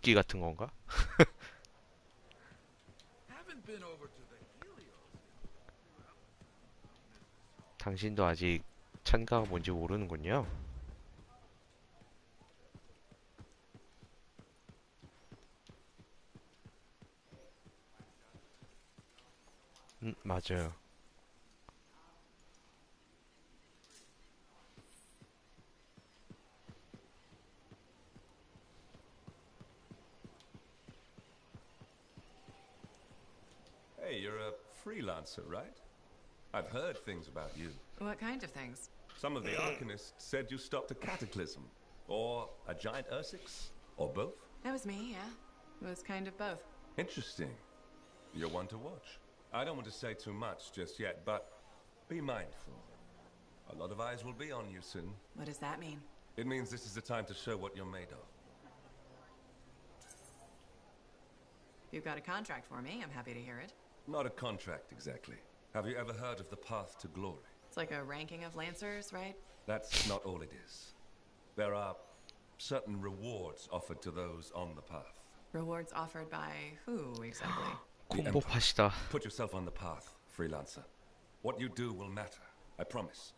도끼 같은 건가? 당신도 아직 찬가가 뭔지 모르는군요. 맞아요. Hey, you're a freelancer, right? I've heard things about you. What kind of things? Some of the Arcanists said you stopped a cataclysm. Or a giant Ursix. Or both. That was me, yeah. It was kind of both. Interesting. You're one to watch. I don't want to say too much just yet, but be mindful. A lot of eyes will be on you soon. What does that mean? It means this is the time to show what you're made of. You've got a contract for me. I'm happy to hear it. Not a contract, exactly. Have you ever heard of the Path to Glory? It's like a ranking of Lancers, right? That's not all it is. There are certain rewards offered to those on the path. Rewards offered by who, exactly? 콤보 팟이다. Put yourself on the path, freelancer. What you do will matter, I promise.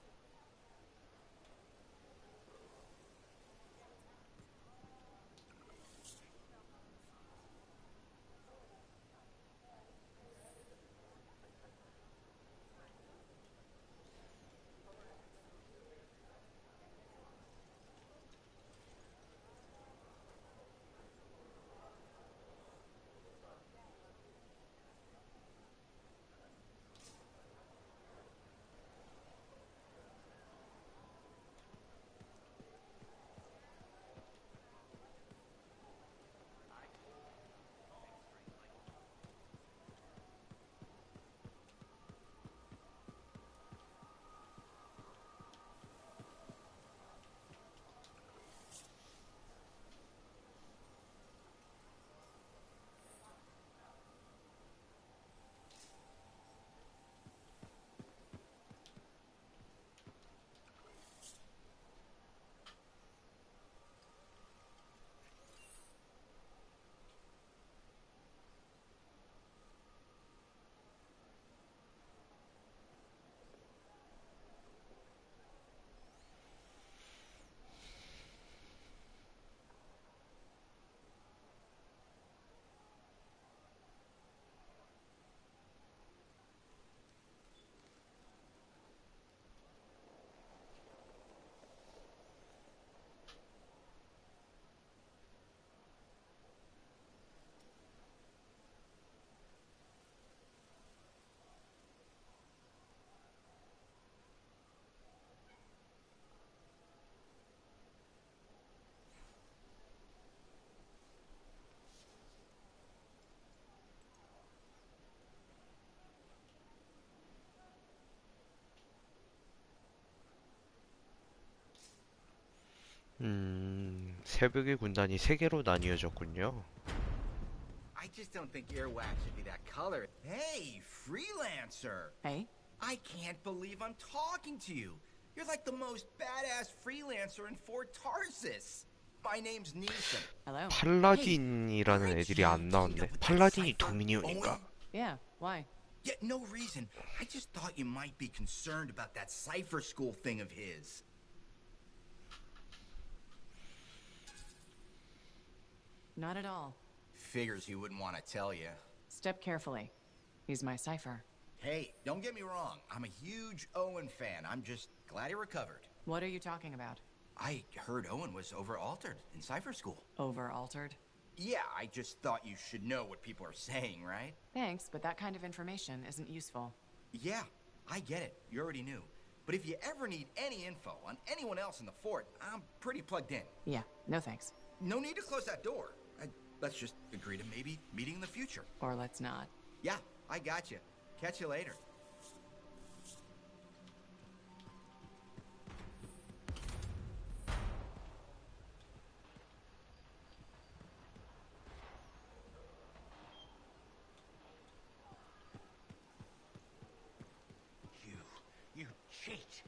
새벽의 군단이 세 개로 나뉘어졌군요. I just don't think earwax should be that color. Hey, freelancer! Hey? I can't believe I'm talking to you. You're like the most badass freelancer in Fort Tarsis. My name's Neeson. Hello? 팔라딘이라는 애들이 안 나왔네. 팔라딘이 도미니온인가? Yeah, why? Yeah, no reason. I just thought you might be concerned about that cipher school thing of his. Not at all. Figures he wouldn't want to tell you. Step carefully. He's my cipher. Hey, don't get me wrong. I'm a huge Owen fan. I'm just glad he recovered. What are you talking about? I heard Owen was over-altered in cipher school. Over-altered? Yeah, I just thought you should know what people are saying, right? Thanks, but that kind of information isn't useful. Yeah, I get it. You already knew. But if you ever need any info on anyone else in the fort, I'm pretty plugged in. Yeah, no thanks. No need to close that door. Let's just agree to maybe meeting in the future. Or let's not. Yeah, I got you. Catch you later. You cheat!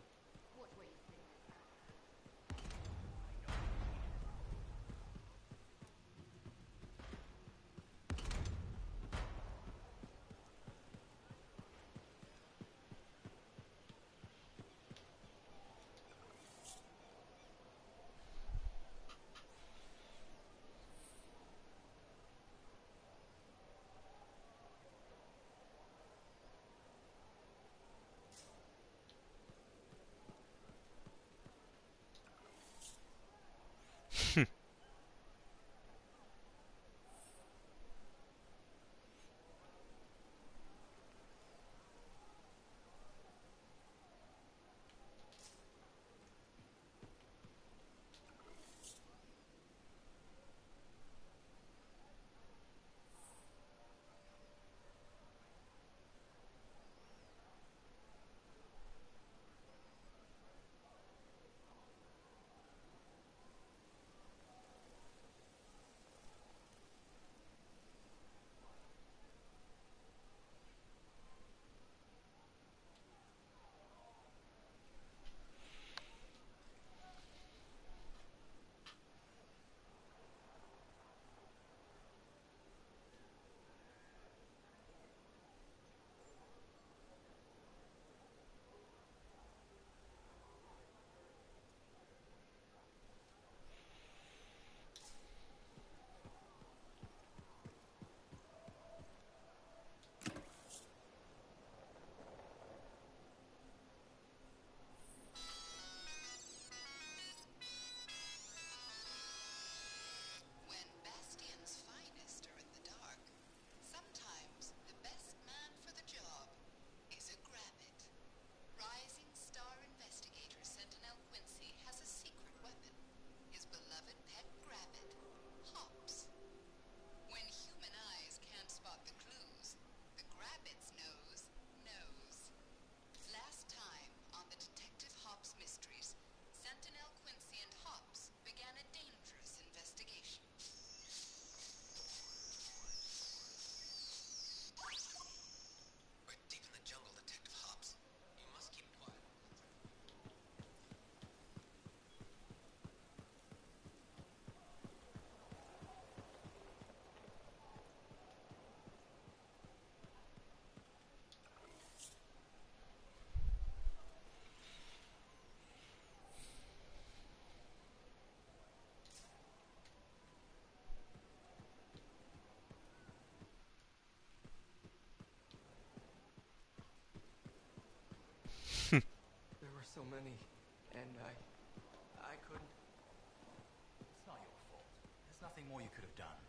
money, and I couldn't. It's not your fault. There's nothing more you could have done.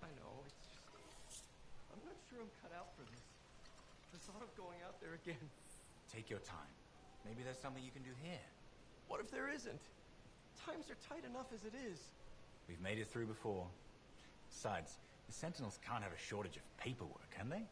I know, it's just... I'm not sure I'm cut out for this. The thought of going out there again. Take your time. Maybe there's something you can do here. What if there isn't? Times are tight enough as it is. We've made it through before. Besides, the Sentinels can't have a shortage of paperwork, can they?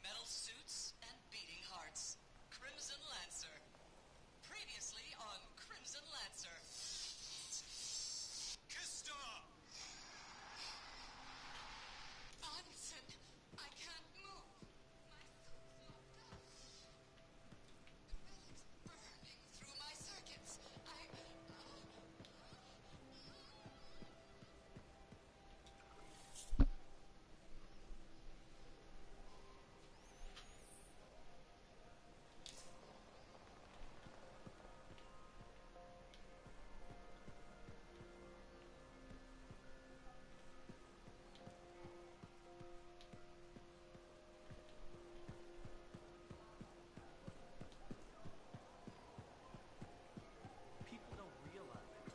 Metal suits and beating hearts. Crimson Lancer. Previously on Crimson Lancer. Kista! Bunsen, I can't move. My suit's locked up. The bullet's burning through my circuits. People don't realize it.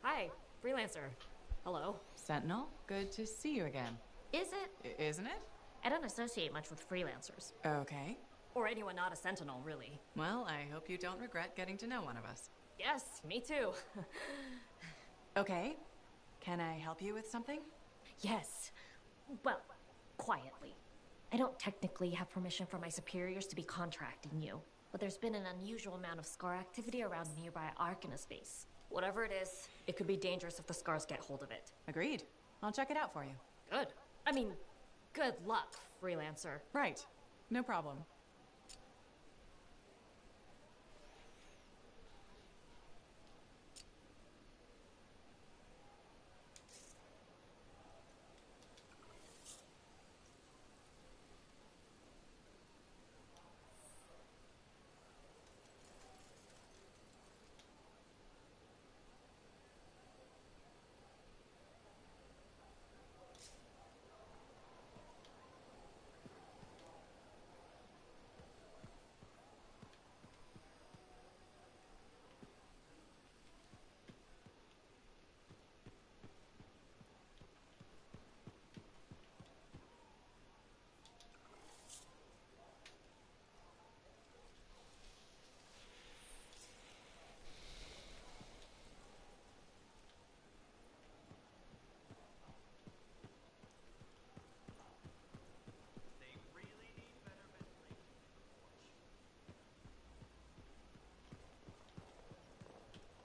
Hi, freelancer. Hello. Sentinel, good to see you again. Is it? Isn't it? I don't associate much with freelancers. Okay. Or anyone not a sentinel, really. Well, I hope you don't regret getting to know one of us. Yes, me too. Okay. Can I help you with something? Yes. Well, quietly. I don't technically have permission from my superiors to be contracting you, but there's been an unusual amount of scar activity around nearby Arcana space. Whatever it is, it could be dangerous if the scars get hold of it. Agreed. I'll check it out for you. Good. I mean, good luck, freelancer. Right. No problem.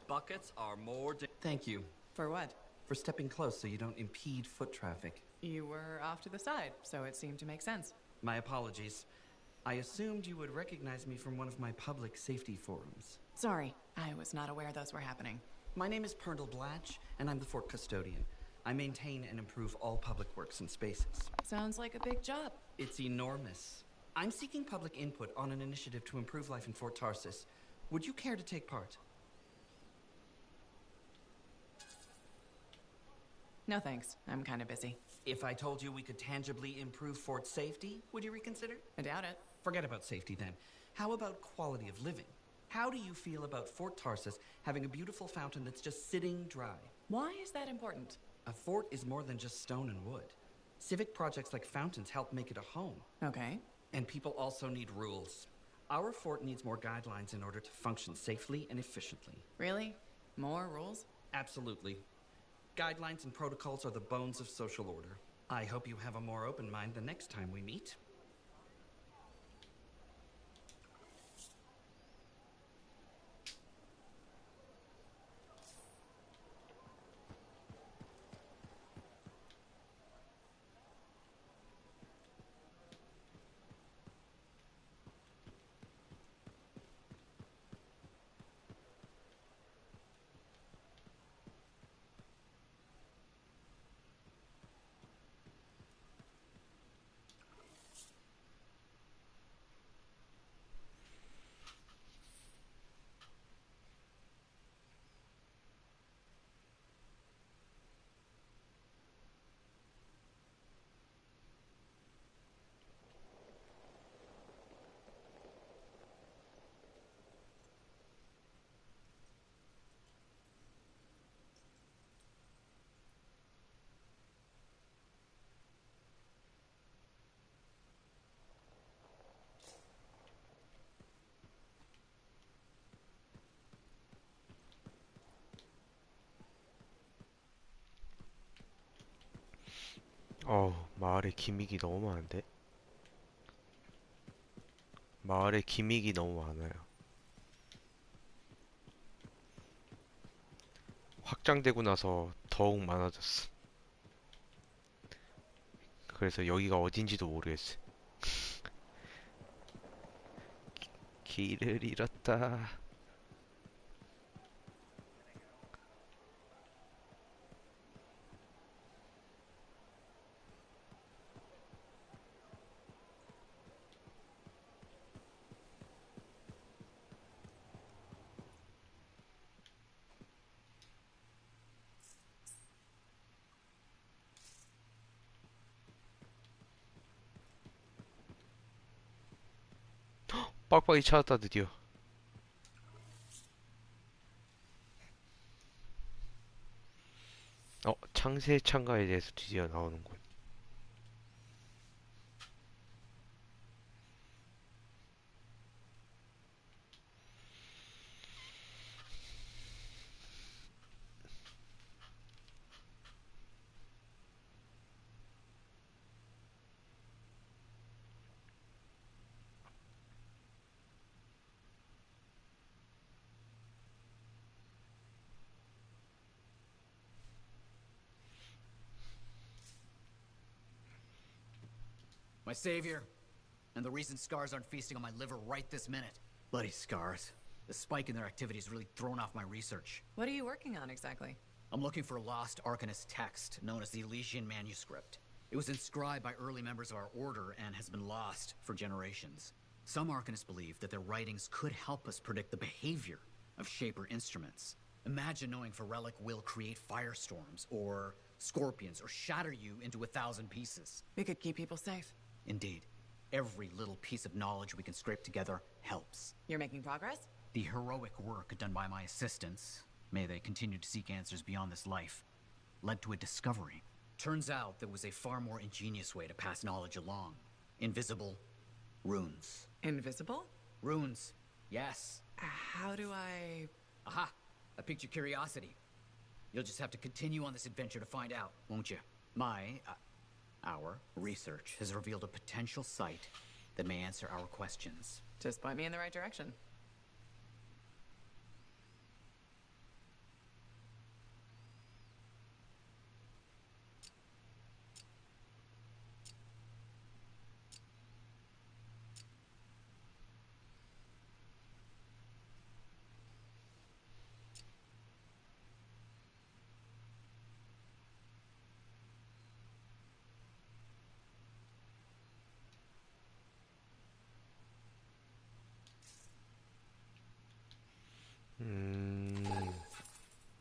Buckets are more Thank you For what? for stepping close so you don't impede foot traffic. You were off to the side, so it seemed to make sense. My apologies. I assumed you would recognize me from one of my public safety forums. Sorry, I was not aware those were happening. My name is Pernell Blatch, and I'm the fort custodian. I maintain and improve all public works and spaces. Sounds like a big job. It's enormous. I'm seeking public input on an initiative to improve life in Fort Tarsis. Would you care to take part? No thanks, I'm kind of busy. If I told you we could tangibly improve Fort safety, would you reconsider? I doubt it. Forget about safety then. How about quality of living? How do you feel about Fort Tarsis having a beautiful fountain that's just sitting dry? Why is that important? A fort is more than just stone and wood. Civic projects like fountains help make it a home. Okay. And people also need rules. Our fort needs more guidelines in order to function safely and efficiently. Really? More rules? Absolutely. Guidelines and protocols are the bones of social order. I hope you have a more open mind the next time we meet. 마을에 기믹이 너무 많은데? 마을에 기믹이 너무 많아요. 확장되고 나서 더욱 많아졌어. 그래서 여기가 어딘지도 모르겠어. 길을 잃었다. 빡빡이 찾았다 드디어. 창세 창가에 대해서 드디어 나오는군. My savior, and the reason scars aren't feasting on my liver right this minute. Bloody scars. The spike in their activity has really thrown off my research. What are you working on exactly? I'm looking for a lost Arcanist text known as the Elysian Manuscript. It was inscribed by early members of our order and has been lost for generations. Some Arcanists believe that their writings could help us predict the behavior of Shaper instruments. Imagine knowing if a relic will create firestorms, or scorpions, or shatter you into 1,000 pieces. We could keep people safe. Indeed. Every little piece of knowledge we can scrape together helps. You're making progress? The heroic work done by my assistants, may they continue to seek answers beyond this life, led to a discovery. Turns out there was a far more ingenious way to pass knowledge along. Invisible runes. Invisible? Runes, yes. How do I... Aha! I piqued your curiosity. You'll just have to continue on this adventure to find out, won't you? Our research has revealed a potential site that may answer our questions. Just point me in the right direction.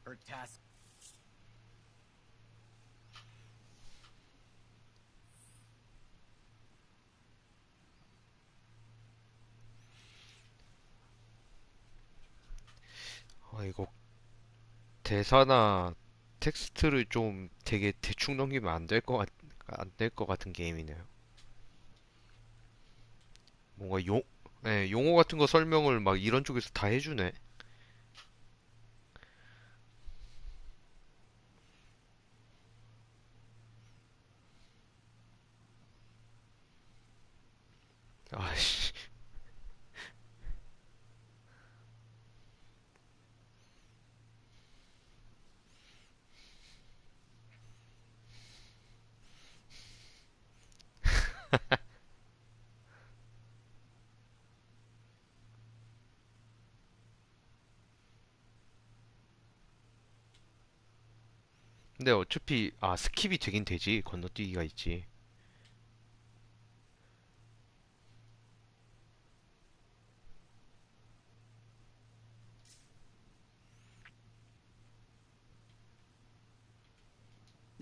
Her task. 이거 대사나 텍스트를 좀 되게 대충 넘기면 안 될 것 같은 게임이네요. 뭔가 용어 같은 거 설명을 막 이런 쪽에서 다 해주네. 아씨. 근데 어차피 스킵이 되긴 되지. 건너뛰기가 있지.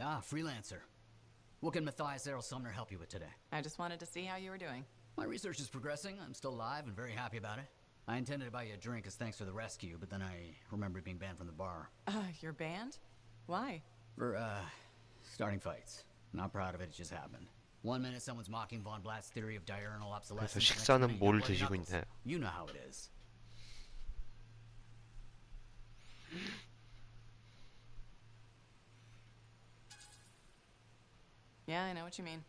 Ah, freelancer. What can Matthias Errol Sumner help you with today? I just wanted to see how you were doing. My research is progressing. I'm still alive and very happy about it. I intended to buy you a drink as thanks for the rescue, but then I remembered being banned from the bar. You're banned? Why? For, starting fights. Not proud of it, it just happened. One minute someone's mocking Von Blatt's theory of diurnal obsolescence. 그래서 the next minute 식사는 you got 뭘 bloody 드시고 knuckles. 있나요? You know how it is. Yeah, I know what you mean.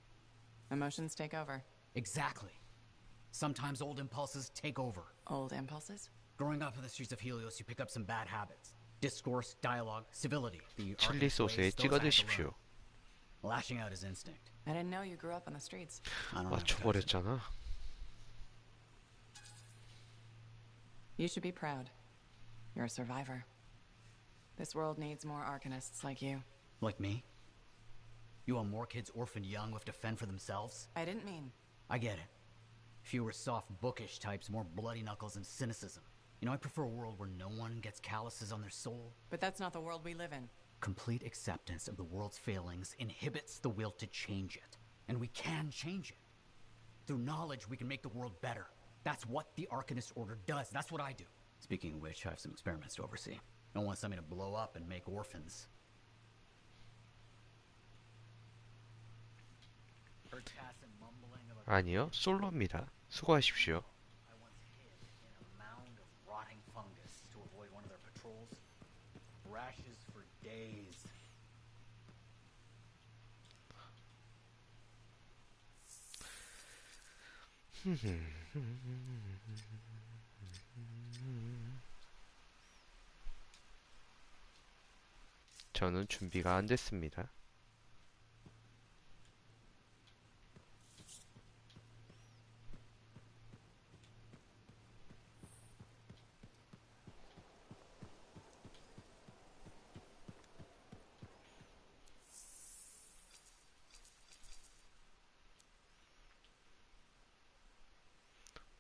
Emotions take over. Exactly. Sometimes old impulses take over. Old impulses? Growing up in the streets of Helios, you pick up some bad habits. Discourse, dialogue, civility. The 칠리 artist's 소스에 ways, those 찍어 I had to 드십시오. learn. Lashing out is instinct. I didn't know you grew up on the streets. I don't know. Touch it. 맞춰버렸잖아. You should be proud. You're a survivor. This world needs more arcanists like you. Like me? You want more kids orphaned young who have to fend for themselves? I didn't mean. I get it. Fewer soft, bookish types, more bloody knuckles and cynicism. You know, I prefer a world where no one gets calluses on their soul. But that's not the world we live in. Complete acceptance of the world's failings inhibits the will to change it. And we can change it. Through knowledge, we can make the world better. That's what the Arcanist Order does. That's what I do. Speaking of which, I have some experiments to oversee. Don't want something to blow up and make orphans. 아니요, 솔로입니다. 수고하십시오. I once hid in a mound of rotting fungus to avoid one of their patrols. Rashes for days. 저는 준비가 안 됐습니다.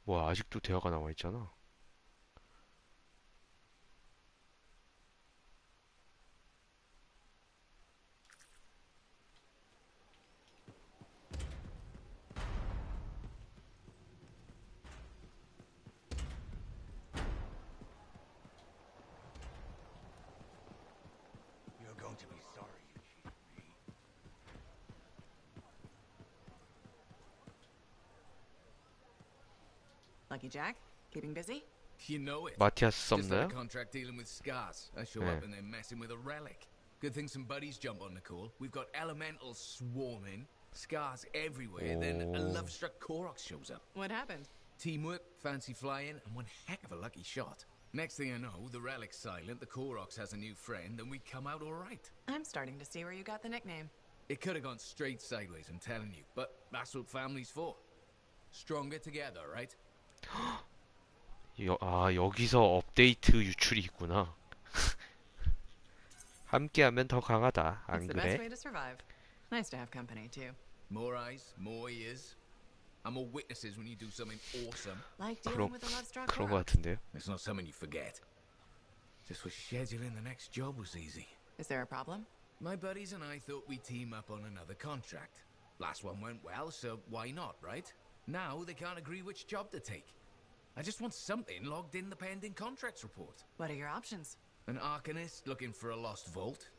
뭐 아직도 대화가 나와 있잖아. You're going to be sorry, you cheat me. Lucky Jack? Keeping busy? You know it. 마티아스 Just had a 썸나요? contract dealing with scars. I show Yeah. up and they're messing with a relic. Good thing some buddies jump on the call. We've got elementals swarming, scars everywhere. Then a Oh. love-struck Koroks shows up. What happened? Teamwork, fancy flying, and one heck of a lucky shot. Next thing I know, the relic's silent, the Koroks has a new friend, and we come out all right. I'm starting to see where you got the nickname. It could have gone straight sideways, I'm telling you, but that's what family's for. Stronger together, right? 여기서 업데이트 유출이 있구나. 함께하면 더 강하다. It's 안 the best 그래? way to survive. Nice to have company, too. More eyes, more ears, and more witnesses when you do something awesome. Like 그런 dealing with a love-struck 그런 거 Koroks. 같은데요. It's not something you forget. Just was scheduling the next job was easy. Is there a problem? My buddies and I thought we'd team up on another contract. Last one went well, so why not, right? Now they can't agree which job to take. I just want something logged in the pending contracts report. What are your options? An Arcanist looking for a lost vault.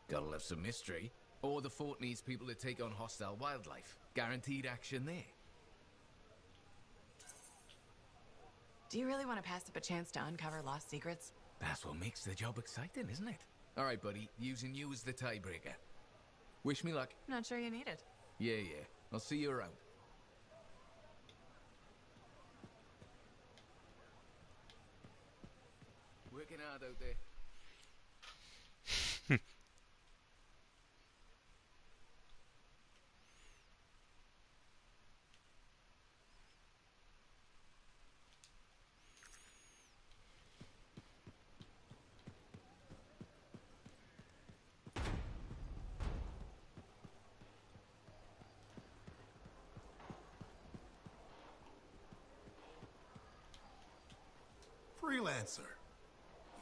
Gotta love some mystery. Or the fort needs people to take on hostile wildlife. Guaranteed action there. Do you really want to pass up a chance to uncover lost secrets? That's what makes the job exciting, isn't it? All right, buddy. Using you as the tiebreaker. Wish me luck. Not sure you need it. Yeah. I'll see you around. Working hard out there. Freelancer.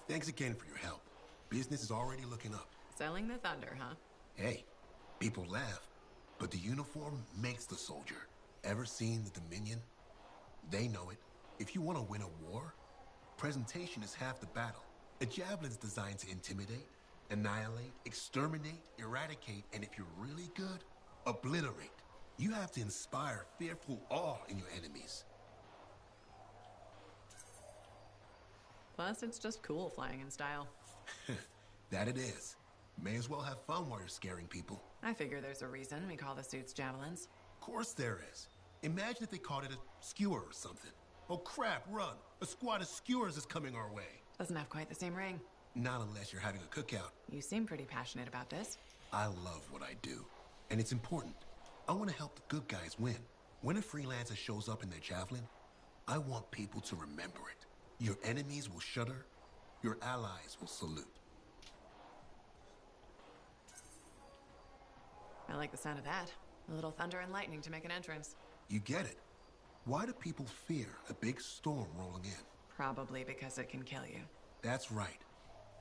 Thanks again for your help. Business is already looking up. Selling the thunder, huh? Hey, people laugh, but the uniform makes the soldier. Ever seen the Dominion? They know it. If you want to win a war, presentation is half the battle. A javelin's designed to intimidate, annihilate, exterminate, eradicate, and if you're really good, obliterate. You have to inspire fearful awe in your enemies. Plus, it's just cool flying in style. That it is. May as well have fun while you're scaring people. I figure there's a reason we call the suits javelins. Of course there is. Imagine if they called it a skewer or something. Oh crap, run! A squad of skewers is coming our way. Doesn't have quite the same ring. Not unless you're having a cookout. You seem pretty passionate about this. I love what I do. And it's important. I want to help the good guys win. When a freelancer shows up in their javelin, I want people to remember it. Your enemies will shudder. Your allies will salute. I like the sound of that. A little thunder and lightning to make an entrance. You get it. Why do people fear a big storm rolling in? Probably because it can kill you. That's right.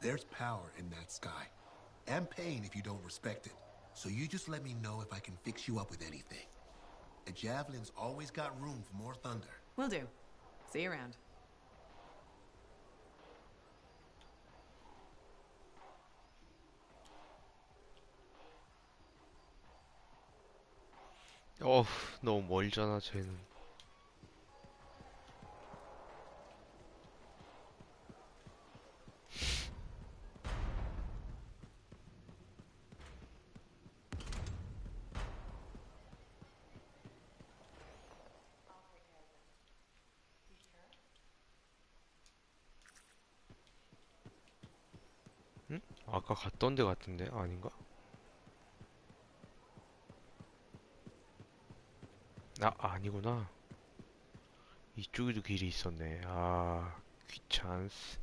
There's power in that sky. And pain if you don't respect it. So you just let me know if I can fix you up with anything. A javelin's always got room for more thunder. Will do. See you around. 너무 멀잖아, 쟤는. 응? 아까 갔던 데 같은데? 아닌가? 아니구나. 이쪽에도 길이 있었네. 귀찮스.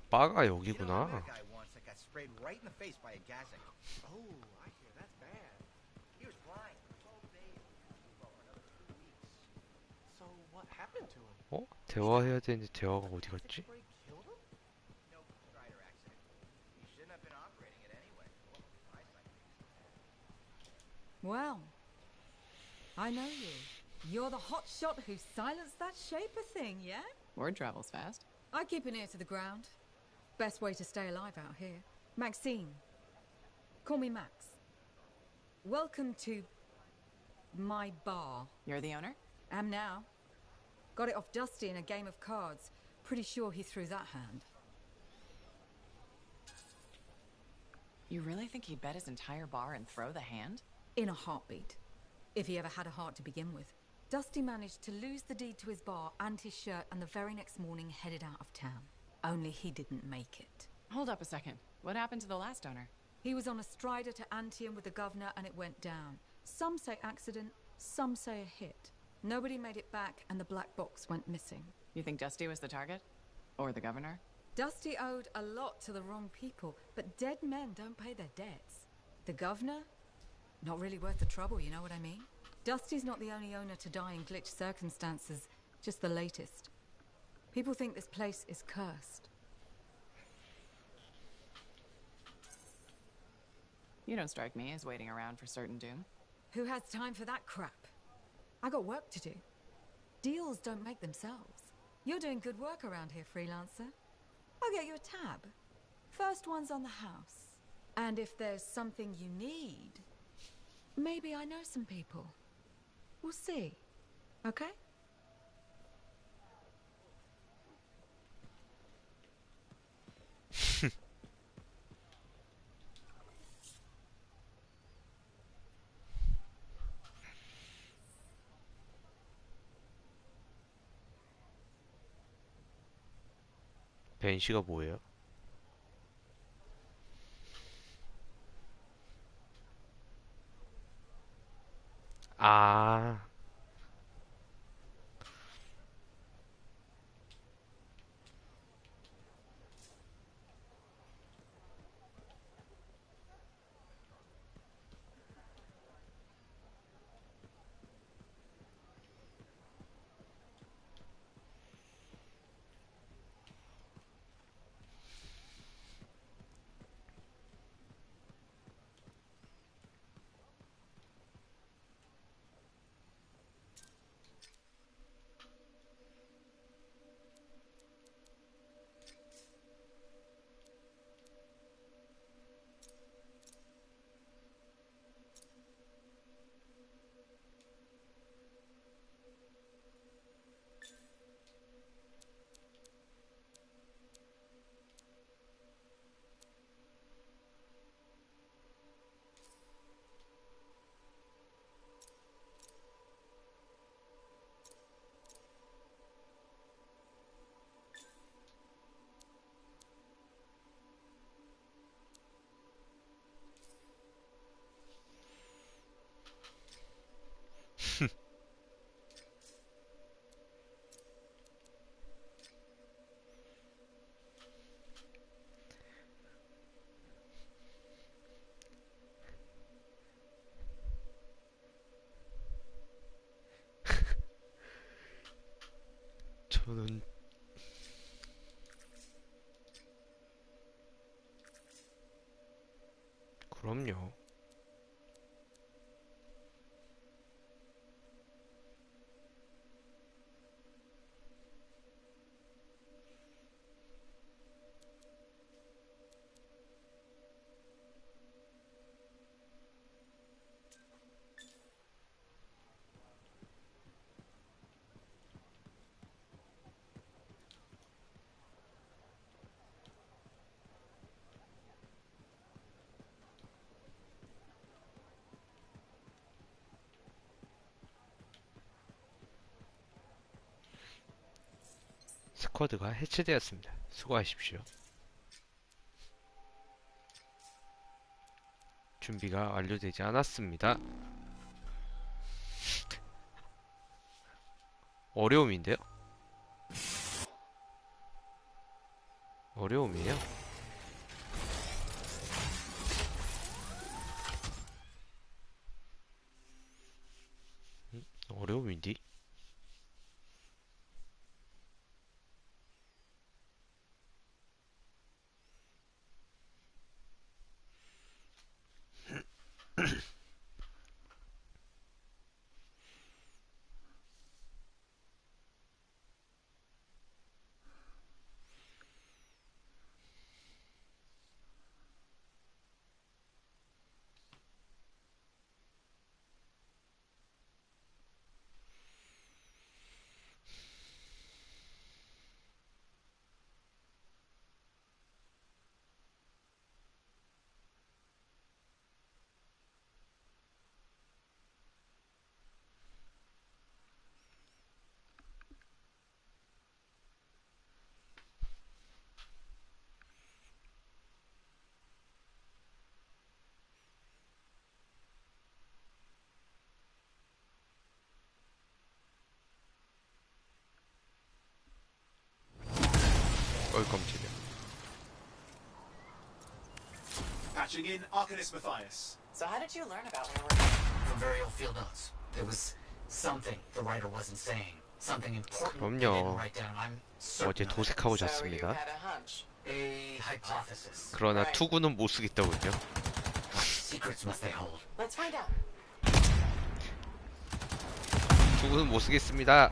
바가 여기구나. 대화해야 되는데 대화가 어디 갔지? Well, I know you. You're the hotshot who silenced that shaper thing, yeah? Word travels fast. I keep an ear to the ground. Best way to stay alive out here. Maxine. Call me Max. Welcome to my bar. You're the owner? Am now. Got it off Dusty in a game of cards. Pretty sure he threw that hand. You really think he'd bet his entire bar and throw the hand? In a heartbeat. If he ever had a heart to begin with. Dusty managed to lose the deed to his bar and his shirt, and the very next morning headed out of town. Only he didn't make it. Hold up a second. What happened to the last owner? He was on a strider to Antium with the governor and it went down. Some say accident, some say a hit. Nobody made it back and the black box went missing. You think Dusty was the target? Or the governor? Dusty owed a lot to the wrong people, but dead men don't pay their debts. The governor? Not really worth the trouble, you know what I mean? Dusty's not the only owner to die in glitch circumstances, just the latest. People think this place is cursed. You don't strike me as waiting around for certain doom. Who has time for that crap? I got work to do. Deals don't make themselves. You're doing good work around here, freelancer. I'll get you a tab. First one's on the house. And if there's something you need, maybe I know some people. We'll see. Okay? 벤시가 뭐예요? 아, 저는 그럼요. 스쿼드가 해체되었습니다. 수고하십시오. 준비가 완료되지 않았습니다. 어려움인데요? 어려움이에요? 어려움인디? 깜짝이야. Patching in Arcanist Matthias. So how did you learn about where we're From very old field notes. There was something the writer wasn't saying. Something important they didn't 그럼요. write down. I'm certain 어제 of it. 도색하고 So you 잤습니다. had a hunch. A hypothesis. 그러나 Right. 투구는 못 쓰겠다고요. What's secrets must they hold? Let's find out. 두 분은 못 쓰겠습니다.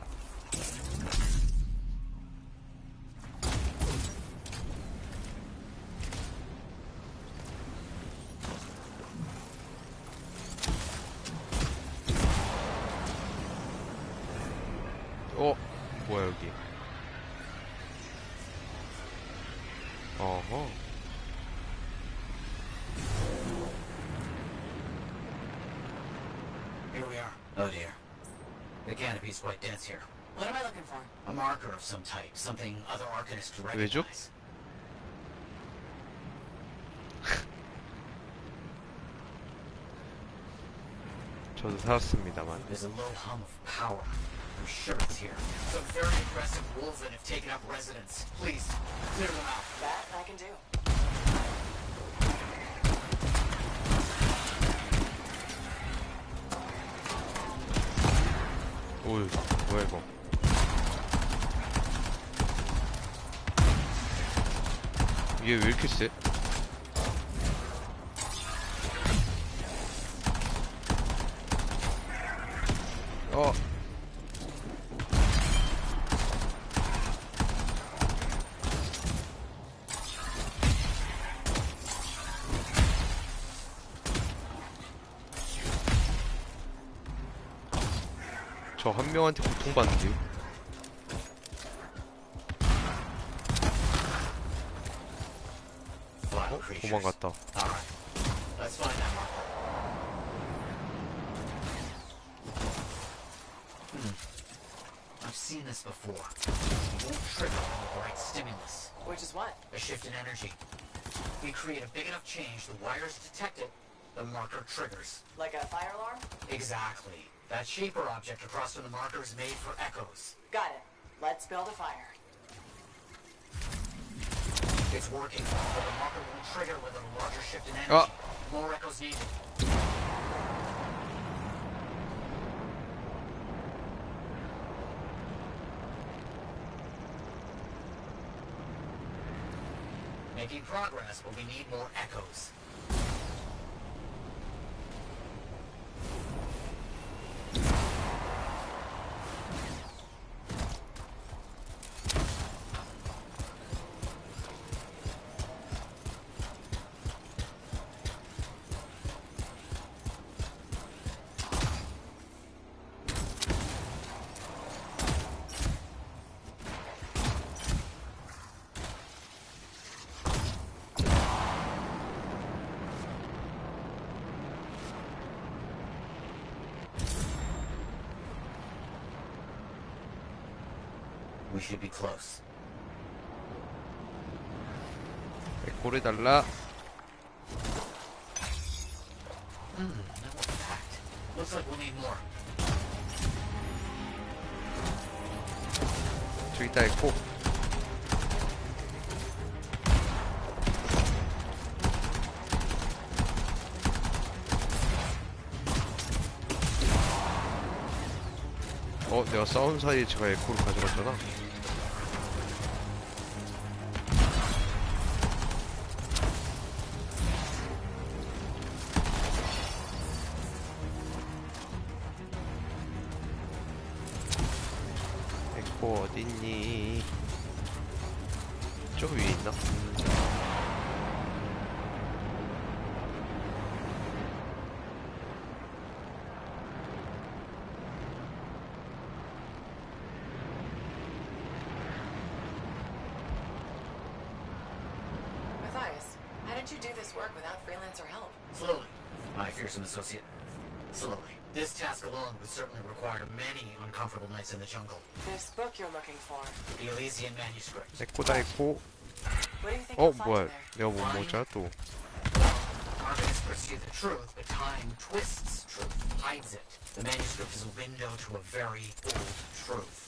뭐야 여기? 어허. Here we are. Oh dear. The canopy's quite dense here. What am I looking for? A marker of some type, something other arcanists would 왜죠? recognize. 저도 살았습니다만. There's a low hum of power. I'm sure it's here. Some very aggressive wolves that have taken up residence. Please, clear them out. That I can do. 오유, 뭐야 이거? 얘 왜 이렇게 세? 저 한 명한테 고통받는데요? 도망갔다. Let's find that marker. I've seen this before. It won't trigger the right stimulus. Which is what? A shift in energy. We create a big enough change, the wires detect it, the marker triggers. Like a fire alarm? Exactly. That shaper object across from the marker is made for echoes. Got it. Let's build a fire. It's working, but the marker won't trigger without a larger shift in energy. More echoes needed. Making progress, but we need more echoes. We should be close. 에코를 달라. Looks like we'll need more. 저기 있다 에코. 내가 싸운 사이에 제가 에코를 가져갔잖아. 에코 어딨니? 저 위에 있나? You do this work without freelancer help. Slowly, my fearsome associate. Slowly. This task alone would certainly require many uncomfortable nights in the jungle. This book you're looking for. The Elysian manuscript. 에코다 에코. What do you think you'll 뭐야? find there? 내가 못 먹자 또. Archonists pursue the truth, but time twists truth, hides it. The manuscript is a window to a very old truth.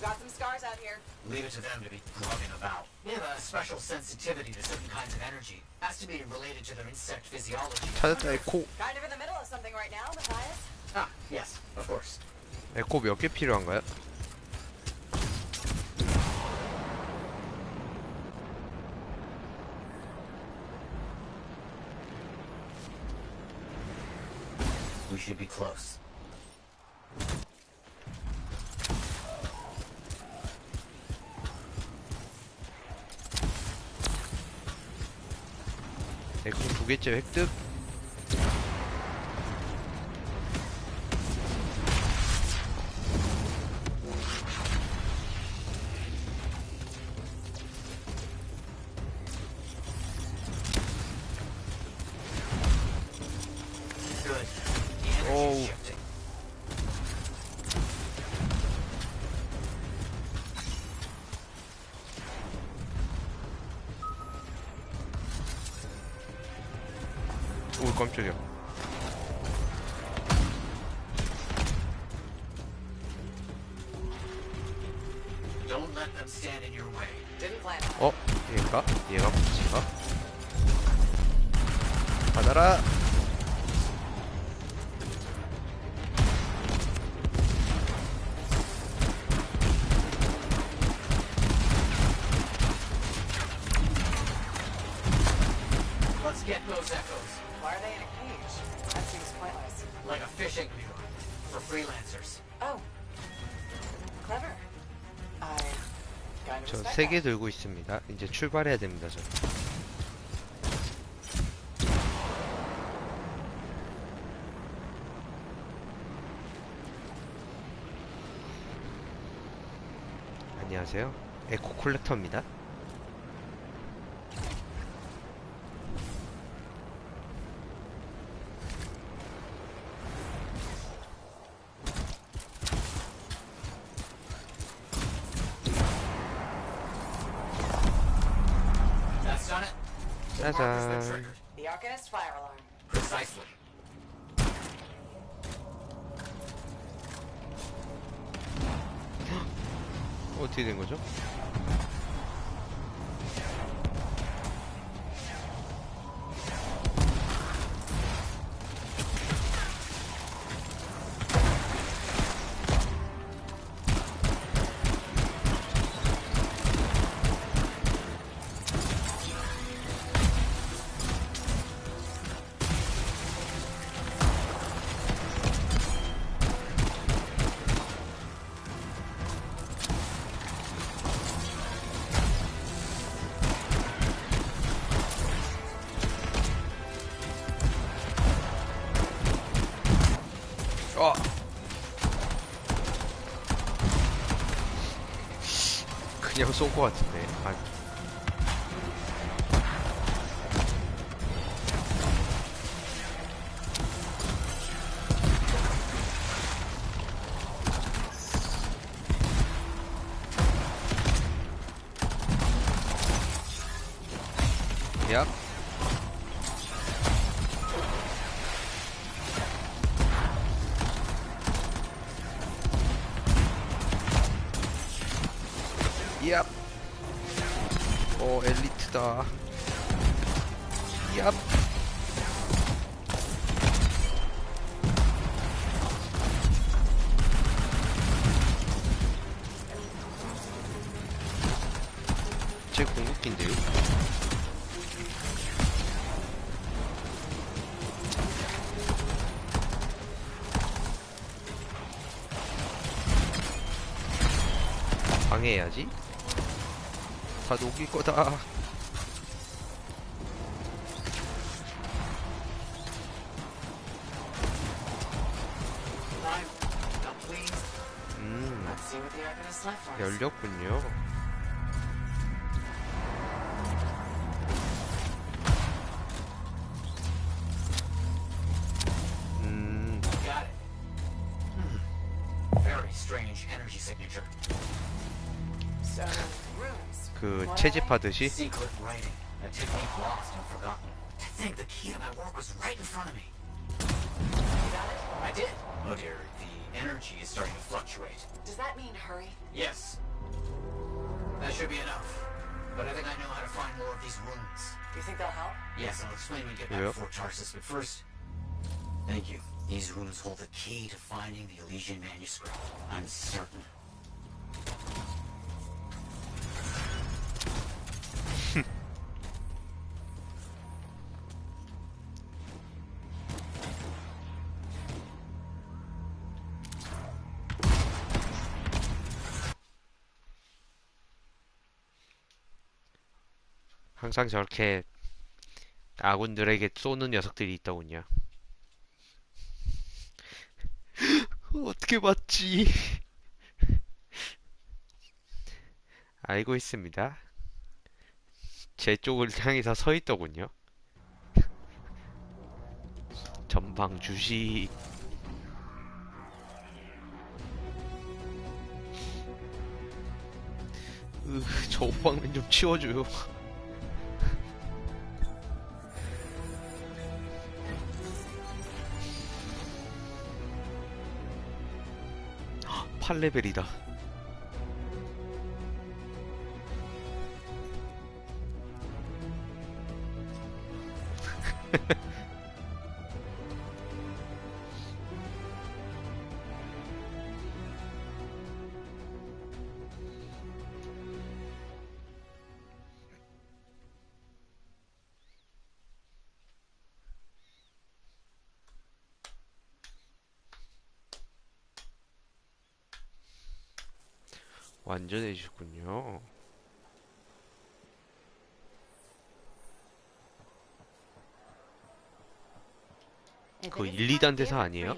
Got some scars out here. Leave it to them to be grubbing about. They have a special sensitivity to certain kinds of energy. Has to be related to their insect physiology. 찾았다 에코. Kind of in the middle of something right now, Matthias. Ah, yes, of course. 에코 몇 개 필요한가요? should be close. 에코 2개째 획득. Good. The energy Oh. is shifting. 오, 깜짝이야. Don't let them stand in your way. Didn't plan. 어? 얘가? 얘가 뭐지가? 받아라! Let's get those echoes. Why are they in a cage? That seems pointless. Like a fishing lure for freelancers. Oh. Clever. I kind of 저 respect 3개 that. 들고 있습니다. 이제 출발해야 됩니다, 저. 안녕하세요. 에코 콜렉터입니다. That's done it. The marker's been 짜잔. triggered. The Arcanist fire alarm. Precisely. 어떻게 된 거죠? 그냥 쏜 거 같은데. 아, 야. 얍. 오, 엘리트다. 얍. 제 궁극기인데요? 방해해야지. 다 녹일 거다. Let's see what the Arcanist left for us. 열렸군요. Got it. Very strange energy signature. So, runes. 그 What 채집하듯이. Secret writing, a technique lost and forgotten. To think the key to my work was right in front of me. You got it? I did. Look here, the energy is starting to fluctuate. Does that mean hurry? Yes. That should be enough. But I think I know how to find more of these runes. You think they'll help? Yes, I'll explain when we get back Yep. to Fort Tarsus, but first... Thank you. These runes hold the key to finding the Elysian manuscript. I'm certain. 항상 저렇게 아군들에게 쏘는 녀석들이 있더군요. 어떻게 맞지? 알고 있습니다. 제 쪽을 향해서 서 있더군요. 전방 주시. 저 오빵맨 좀 치워줘요. 헉, 8레벨이다. 완전해지셨군요. 그거 1, 2단 대사 아니에요?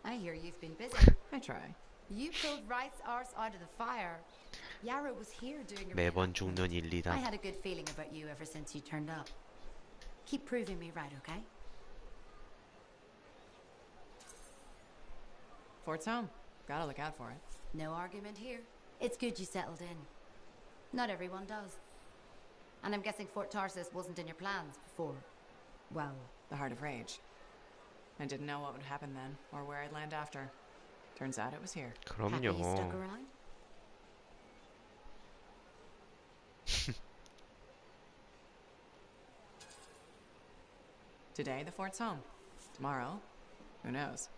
I hear you've been busy. I try. You pulled Wright's arse out of the fire. Yarrow was here doing a 매번 죽는 1, I 2단. had a good feeling about you ever since you turned up. Keep proving me right, okay? Fort's home. Gotta look out for it. No argument here. It's good you settled in. Not everyone does. And I'm guessing Fort Tarsis wasn't in your plans before. Well, The Heart of Rage. I didn't know what would happen then, or where I'd land after. Turns out it was here. happy you stuck 그럼요. around? Today, the fort's home. Tomorrow, who knows?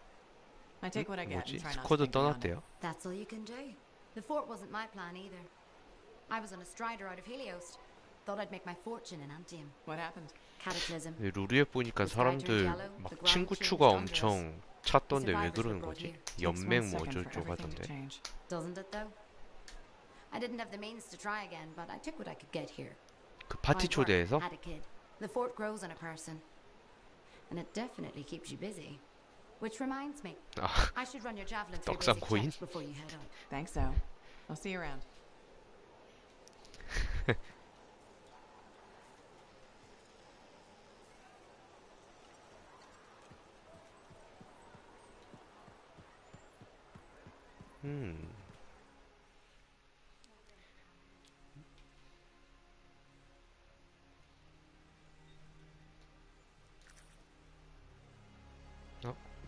I take what I get 뭐지? and try not to 스쿼드 think beyond it. 떠났대요. That's all you can do. The fort wasn't my plan either. I was on a strider out of Helios. Thought I'd make my fortune in Antium. What happened? Cataclysm. 루리에 보니까 사람들 막 친구 추가 엄청 찾던데 왜 그러는 거지? 연맹 뭐 어쩌고저쩌고 하던데. Doesn't it though? I didn't have the means to try again, but I took what I could get here. 그 파티 Hard work, 초대에서? had a kid. The fort grows on a person. And it definitely keeps you busy. Which reminds me, 아, I should run your javelin through 떡상 basic 코인? checks before you head out. Thanks, so. I'll see you around.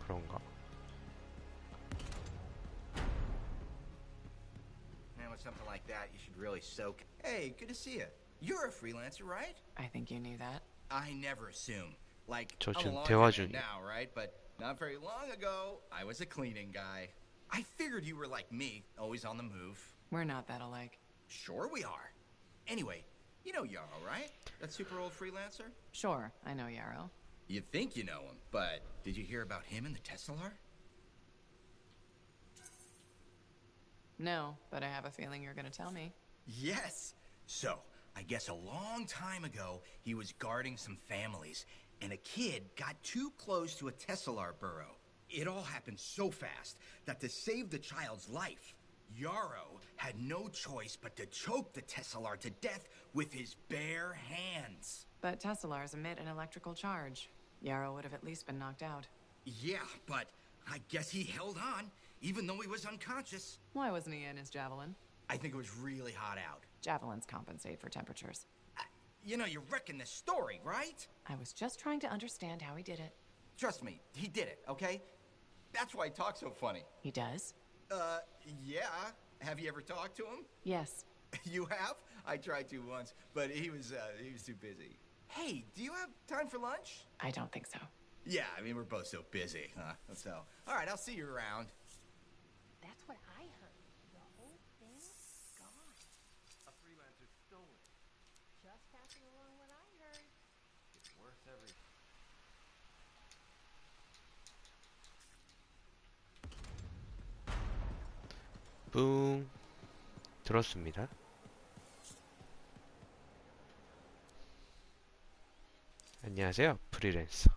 그런가? Man, with something like that, you should really soak. Hey, good to see you. You're a freelancer, right? I think you knew that. I never assume. Like, 저 I'm a 지금 laundryman 대화 중이에요. now, right? But not very long ago, I was a cleaning guy. I figured you were like me, always on the move. We're not that alike. Sure we are. Anyway, you know Yarrow, right? That super old freelancer? Sure, I know Yarrow. You think you know him, but did you hear about him and the Teslar? No, but I have a feeling you're gonna tell me. Yes. So, I guess a long time ago, he was guarding some families, and a kid got too close to a Teslar burrow. It all happened so fast that to save the child's life, Yarrow had no choice but to choke the Teslar to death with his bare hands. But Tesselars emit an electrical charge. Yarrow would have at least been knocked out. Yeah, but I guess he held on, even though he was unconscious. Why wasn't he in his javelin? I think it was really hot out. Javelins compensate for temperatures. You know, you're wrecking this story, right? I was just trying to understand how he did it. Trust me, he did it, okay? That's why he talks so funny. He does? Yeah. Have you ever talked to him? Yes. You have? I tried to once, but he was too busy. Hey, do you have time for lunch? I don't think so. Yeah, I mean, we're both so busy, huh? So, all right, I'll see you around. That's what I heard. The whole thing's gone. A freelancer stolen. Just passing along what I heard. It's worse every. 뿡. 들었습니다. 안녕하세요, 프리랜서.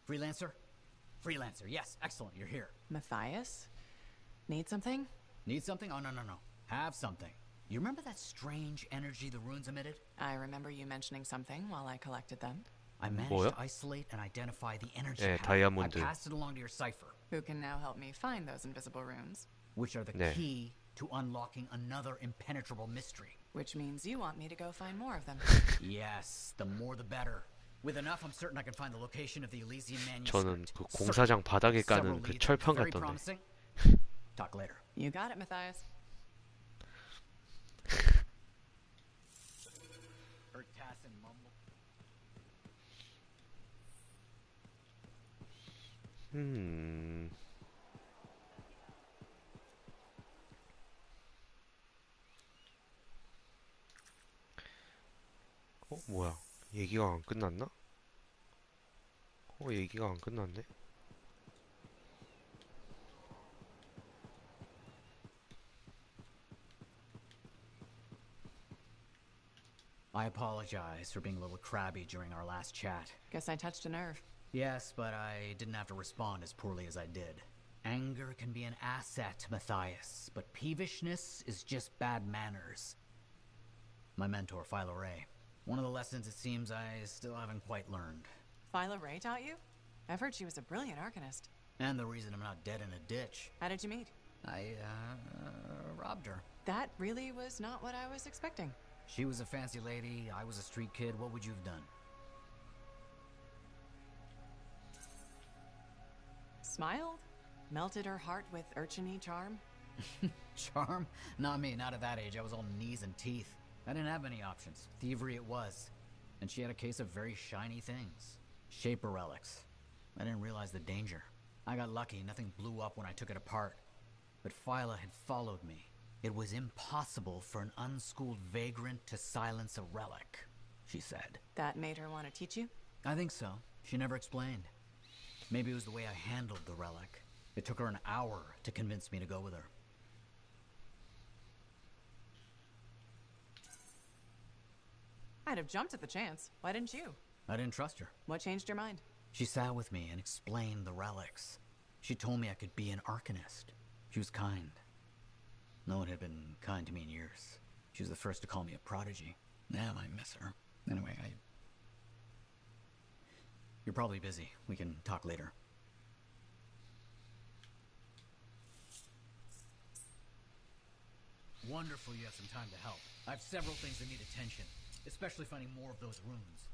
Freelancer? Freelancer, yes, excellent, you're here. Matthias? Need something? Need something? Oh, no. Have something. You remember that strange energy the runes emitted? I remember you mentioning something while I collected them. I managed 뭐요? to isolate and identify the energy 네, pattern. I 다이아몬드. passed it along to your cipher. Who can now help me find those invisible runes? Which are the 네. key to unlocking another impenetrable mystery. Which means you want me to go find more of them. Yes, the more the better. With enough, I'm certain I can find the location of the Elysian 저는 manuscript. 그 공사장 바닥에 Several 까는 그 leads 철판 very 같던데. promising. Talk later. You got it, Matthias. 뭐야? 얘기가 안 끝났나? 얘기가 안 끝났네. I apologize for being a little crabby during our last chat. Guess I touched a nerve. Yes, but I didn't have to respond as poorly as I did. Anger can be an asset, Matthias, but peevishness is just bad manners. My mentor, Philo Ray. One of the lessons it seems I still haven't quite learned. Philo Ray taught you? I've heard she was a brilliant arcanist. And the reason I'm not dead in a ditch. How did you meet? I, robbed her. That really was not what I was expecting. She was a fancy lady, I was a street kid. What would you have done? Smiled? Melted her heart with urchin-y charm? Charm? Not me, not at that age. I was all knees and teeth. I didn't have many options. Thievery it was. And she had a case of very shiny things. Shaper relics. I didn't realize the danger. I got lucky, nothing blew up when I took it apart. But Phyla had followed me. It was impossible for an unschooled vagrant to silence a relic, she said. That made her want to teach you? I think so. She never explained. Maybe it was the way I handled the relic. It took her an hour to convince me to go with her. I'd have jumped at the chance. Why didn't you? I didn't trust her. What changed your mind? She sat with me and explained the relics. She told me I could be an arcanist. She was kind. No one had been kind to me in years. She was the first to call me a prodigy. Damn, I miss her. Anyway, You're probably busy. We can talk later. Wonderful you have some time to help. I have several things that need attention, especially finding more of those runes.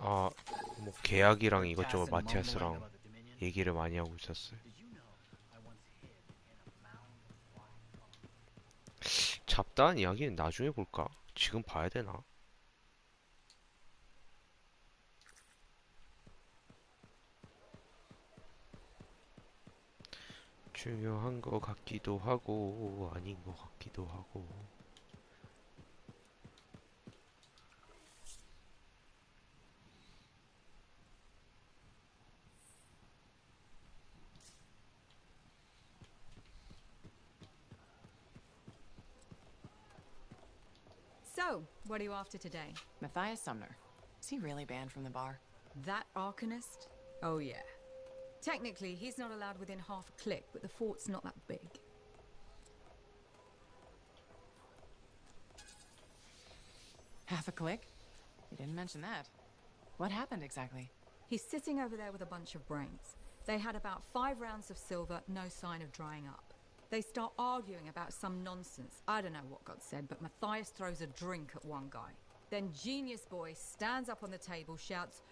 뭐 계약이랑 이것저것 마티아스랑 얘기를 많이 하고 있었어요. 잡다한 이야기는 나중에 볼까? 지금 봐야 되나? 중요한 거 같기도 하고 아닌 거 같기도 하고. So, what are you after today? Matthias Sumner. Is he really banned from the bar? That arcanist? Oh, yeah. Technically, he's not allowed within half a click, but the fort's not that big. Half a click? You didn't mention that. What happened exactly? He's sitting over there with a bunch of brains. They had about 5 rounds of silver, no sign of drying up. They start arguing about some nonsense. I don't know what got said, but Matthias throws a drink at one guy. Then Genius Boy stands up on the table, shouts,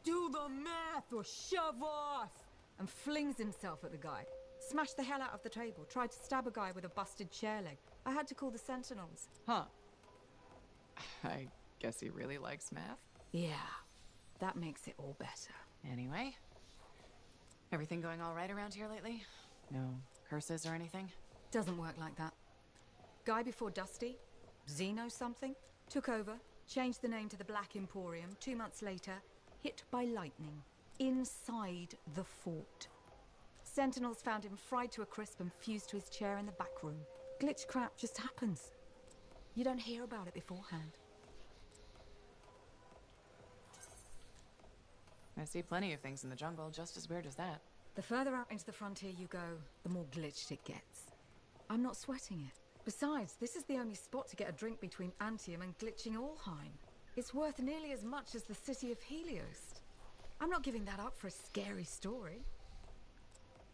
"Do the math or shove off!" and flings himself at the guy. Smashed the hell out of the table, tried to stab a guy with a busted chair leg. I had to call the Sentinels. Huh. I guess he really likes math. Yeah, that makes it all better. Anyway, everything going all right around here lately? No curses or anything? Doesn't work like that. Guy before Dusty, Zeno something, took over, changed the name to the Black Emporium. 2 months later, hit by lightning inside the fort. Sentinels found him fried to a crisp and fused to his chair in the back room. Glitch crap just happens. You don't hear about it beforehand. I see plenty of things in the jungle just as weird as that. The further out into the frontier you go, the more glitched it gets. I'm not sweating it. Besides, this is the only spot to get a drink between Antium and glitching Allheim. It's worth nearly as much as the city of Helios. I'm not giving that up for a scary story.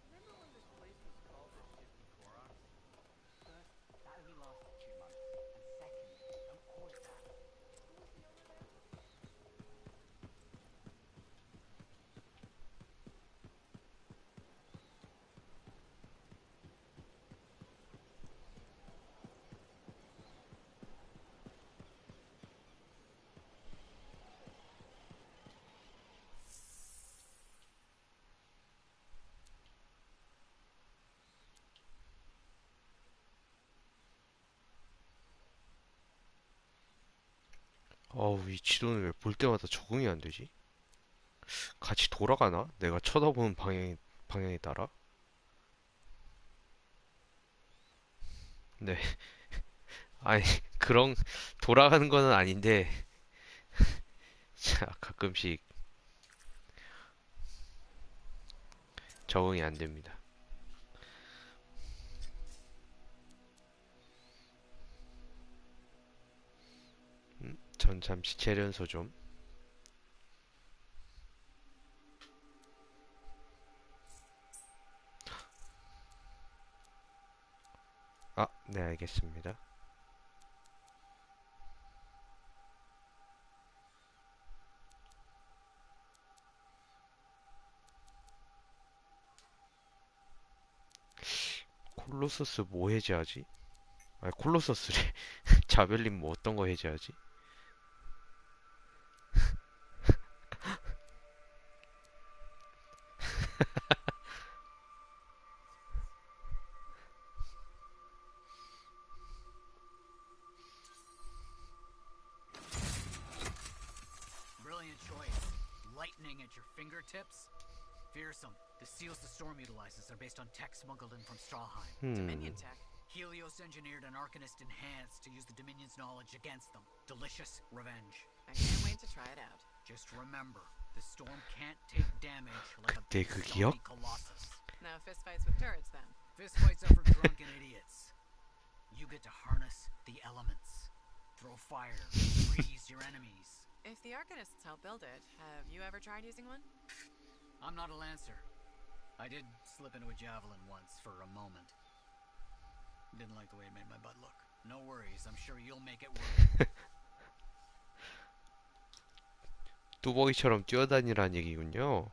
Remember when this place was called the Gypsy Koroks? First, that only lasted 2 months. And second, don't call it that. Who was the owner then? 어우, 이 지도는 왜 볼 때마다 적응이 안 되지? 같이 돌아가나? 내가 쳐다보는 방향에 따라? 네. 아니, 그런, 돌아가는 거는 아닌데, 자, 가끔씩 적응이 안 됩니다. 전 잠시 재련소 좀. 아, 네, 알겠습니다. 콜로서스 뭐 해제하지? 아, 콜로서스래. 자벨린 뭐 어떤 거 해제하지? Brilliant choice. Lightning at your fingertips? Fearsome. The seals the storm utilizes are based on tech smuggled in from Strawheim. Dominion tech. Helios engineered an Arcanist enhanced to use the Dominion's knowledge against them. Delicious revenge. I can't wait to try it out. Just remember, the storm can't take damage like a 그때 big 그 stony 기억? colossus. No fistfights with turrets then. Fistfights are for drunken idiots. You get to harness the elements. Throw fire, freeze your enemies. If the Arcanists help build it, have you ever tried using one? I'm not a lancer. I did slip into a javelin once for a moment. Didn't like the way it made my butt look. No worries, I'm sure you'll make it work. 뚜벅이처럼 뛰어다니란 얘기군요.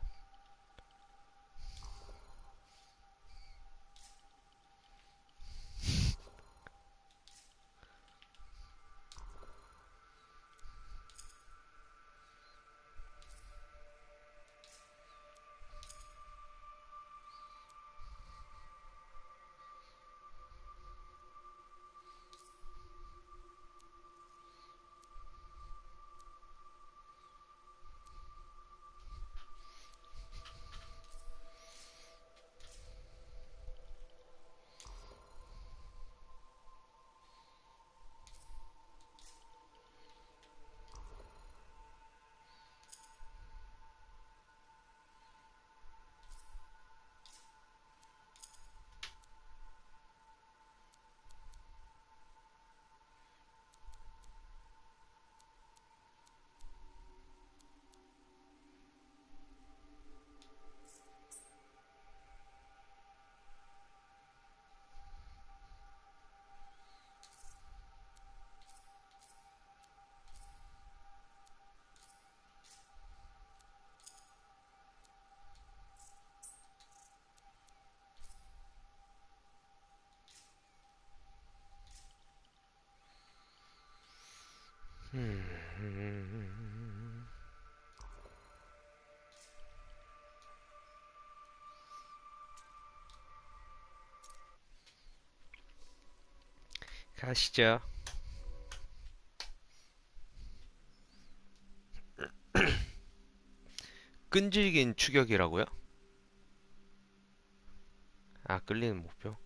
가시죠. 끈질긴 추격이라고요? 아, 끌리는 목표.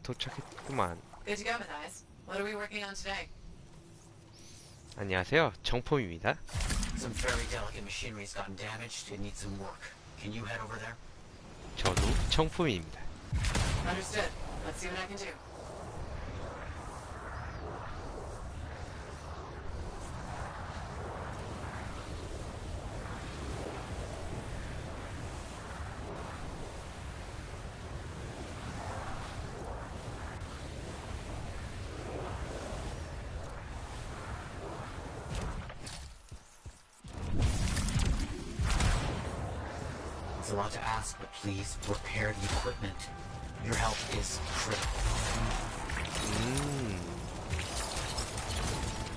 도착했구만. Good to go, Matthias. What are we working on today? 안녕하세요. 정폼입니다. Some very delicate machinery's gotten damaged. It needs some work. Can you head over there? 저도 정품입니다. Understood. Let's see what I can do. It's a lot to ask, but please repair the equipment. Your help is critical.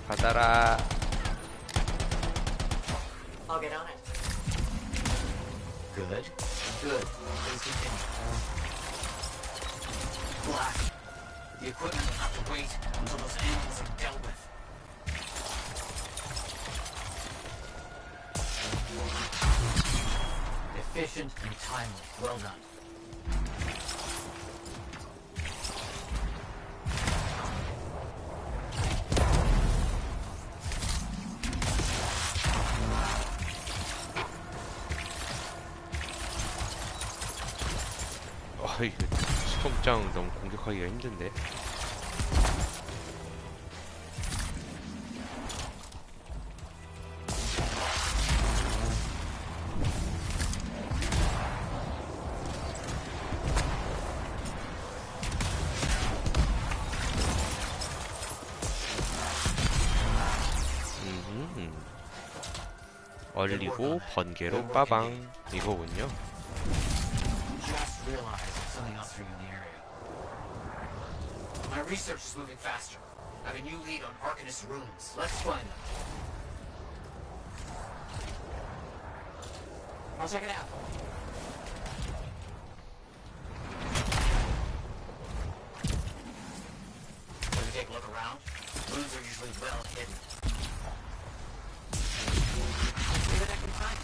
받아라. I'll get on it. Good. Good. Please continue. Black. The equipment will have to wait until those animals are dealt with. Efficient and timely. Well done. 이거 수송장 너무 공격하기가 힘든데. 얼리고 번개로 빠방 이거군요. Just realized there's something else for you in the area. My research is moving faster. I have a new lead on Arcanist runes. Let's find them. I'll check it out. Let me take a look around. Runes are usually well hidden. See what I can find.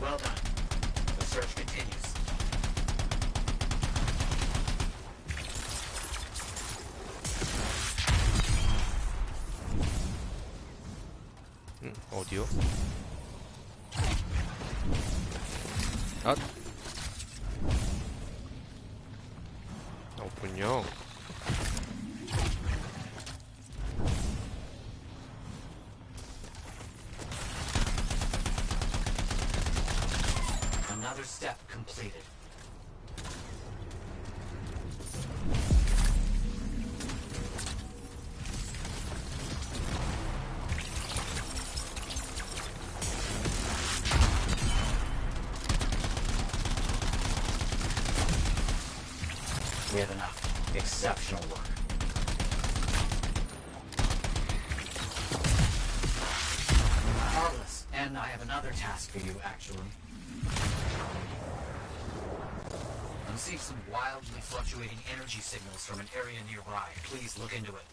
Well done. The search continues. 어디요? 아, 없군요. Another step completed. Exceptional work. Marvelous. And I have another task for you, actually. I received some wildly fluctuating energy signals from an area nearby. Please look into it.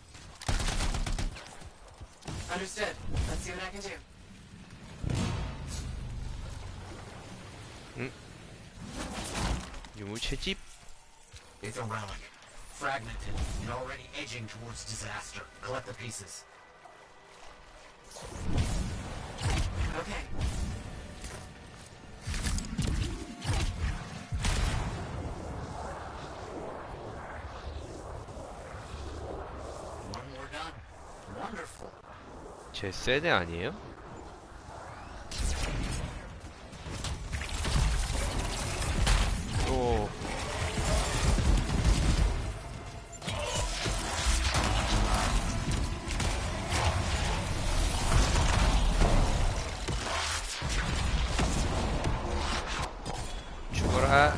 Understood. Let's see what I can do. 유물 채집? It's a relic. Fragmented and already edging towards disaster. Collect the pieces. Okay. One more done. Wonderful. 제 세네 아니에요? 또 죽어라.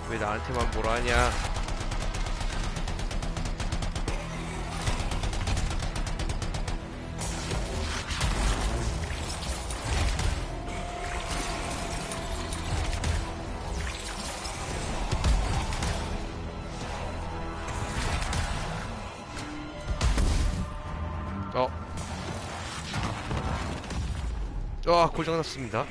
왜 나한테만 뭐라 하냐? 고장났습니다.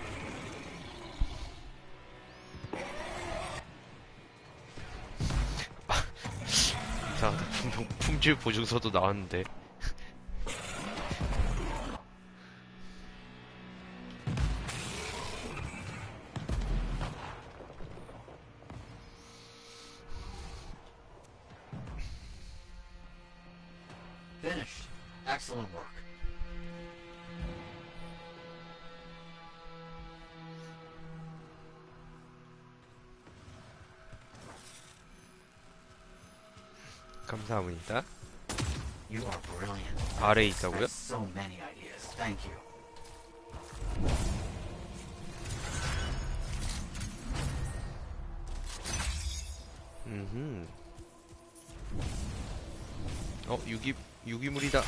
자, 분명 품질 보증서도 나왔는데. Finished. Excellent work. 감사합니다. You are brilliant. 아래에 있다고요? So many ideas. Thank you. 유기물이다.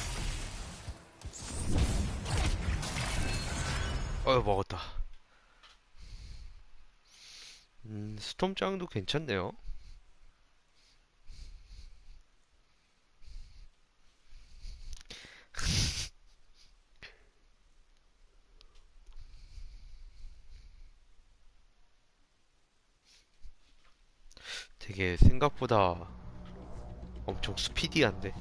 먹었다. 스톰장도 괜찮네요. 되게 생각보다 엄청 스피디한데.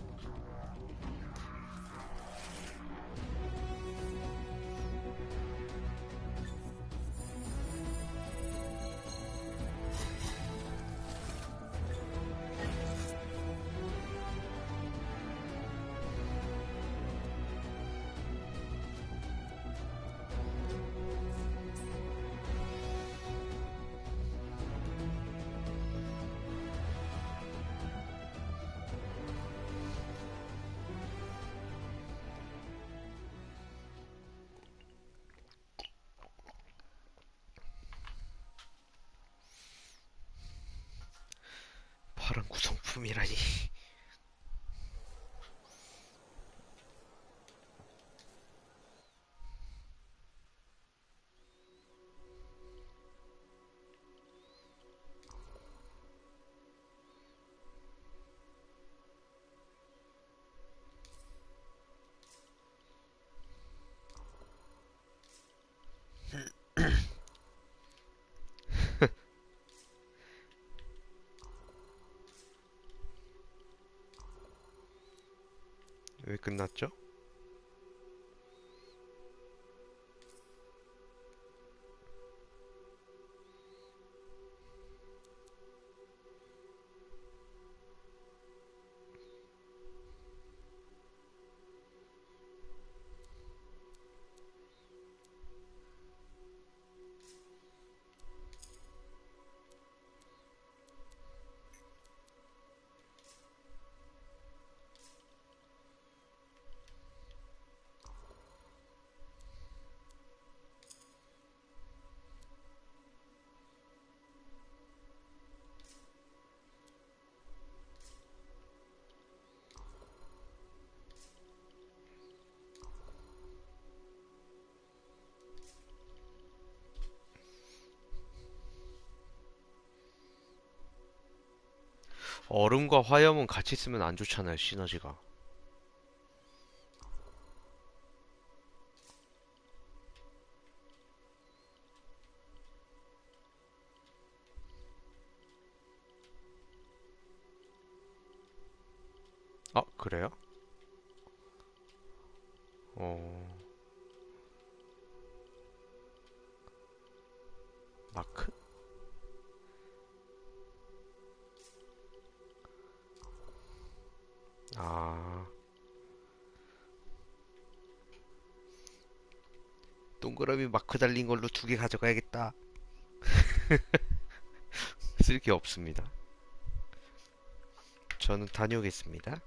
파란 구성품이라니. 왜 끝났죠? 얼음과 화염은 같이 쓰면 안 좋잖아요, 시너지가. 아, 그래요? 어, 마크? 아, 동그라미 마크 달린 걸로 2개 가져가야겠다. 쓸 게 없습니다. 저는 다녀오겠습니다.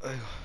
아이고.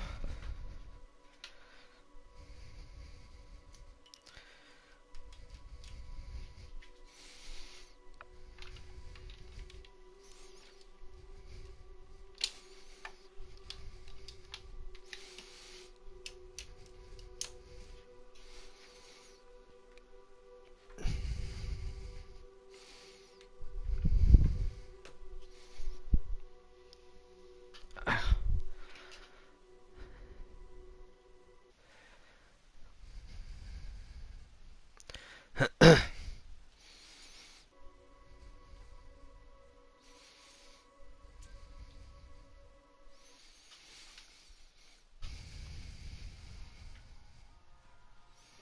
Been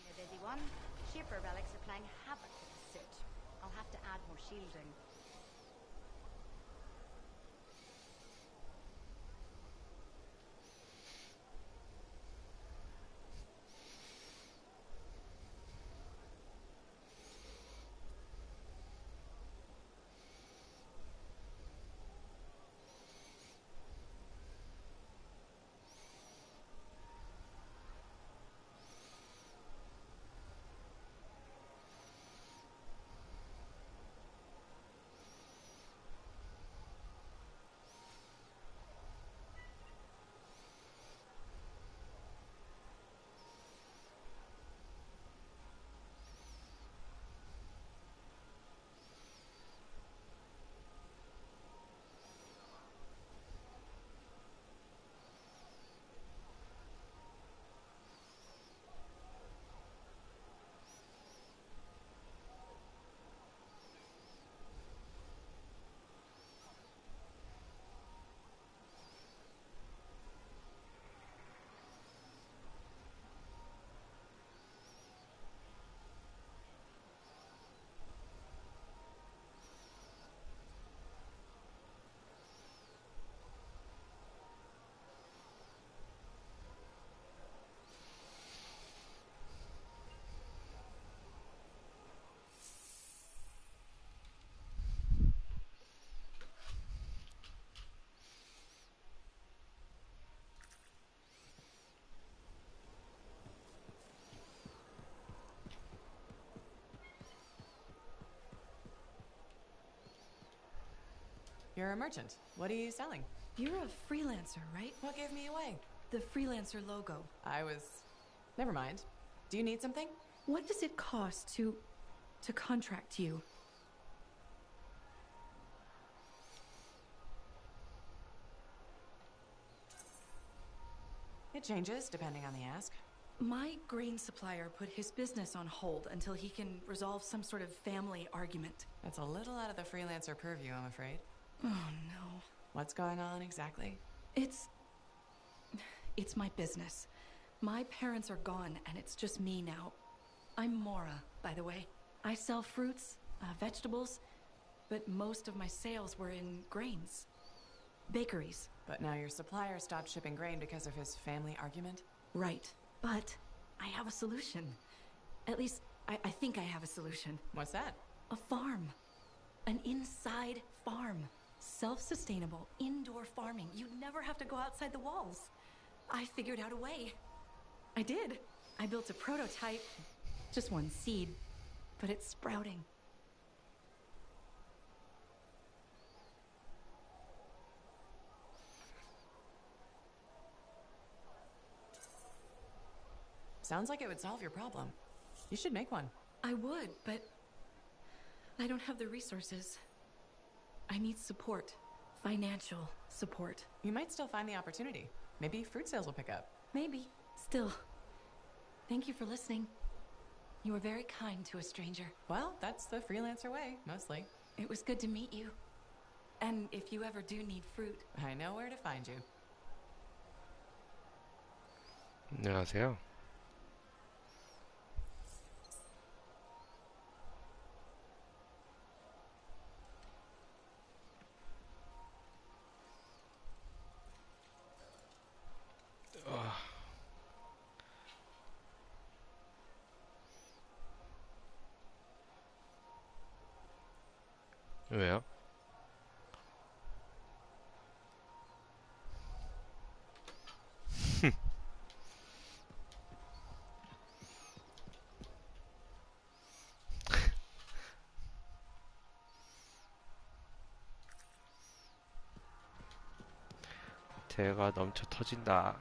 a busy one. Shaper relics are playing havoc with the suit. I'll have to add more shielding. You're a merchant. What are you selling? You're a freelancer, right? What gave me away? The freelancer logo. I was... Never mind. Do you need something? What does it cost to contract you? It changes depending on the ask. My grain supplier put his business on hold until he can resolve some sort of family argument. That's a little out of the freelancer purview, I'm afraid. Oh, no. What's going on exactly? It's my business. My parents are gone, and it's just me now. I'm Mora, by the way. I sell fruits, vegetables, but most of my sales were in grains. Bakeries. But now your supplier stopped shipping grain because of his family argument? Right. But I have a solution. At least, I think I have a solution. What's that? A farm. An inside farm. Self-sustainable, indoor farming. You'd never have to go outside the walls. I figured out a way. I did. I built a prototype. Just one seed. But it's sprouting. Sounds like it would solve your problem. You should make one. I would, but I don't have the resources. I need support. Financial support. You might still find the opportunity. Maybe fruit sales will pick up. Maybe. Still. Thank you for listening. You were very kind to a stranger. Well, that's the freelancer way, mostly. It was good to meet you. And if you ever do need fruit... I know where to find you. 안녕하세요. 왜요? 대가 넘쳐 터진다.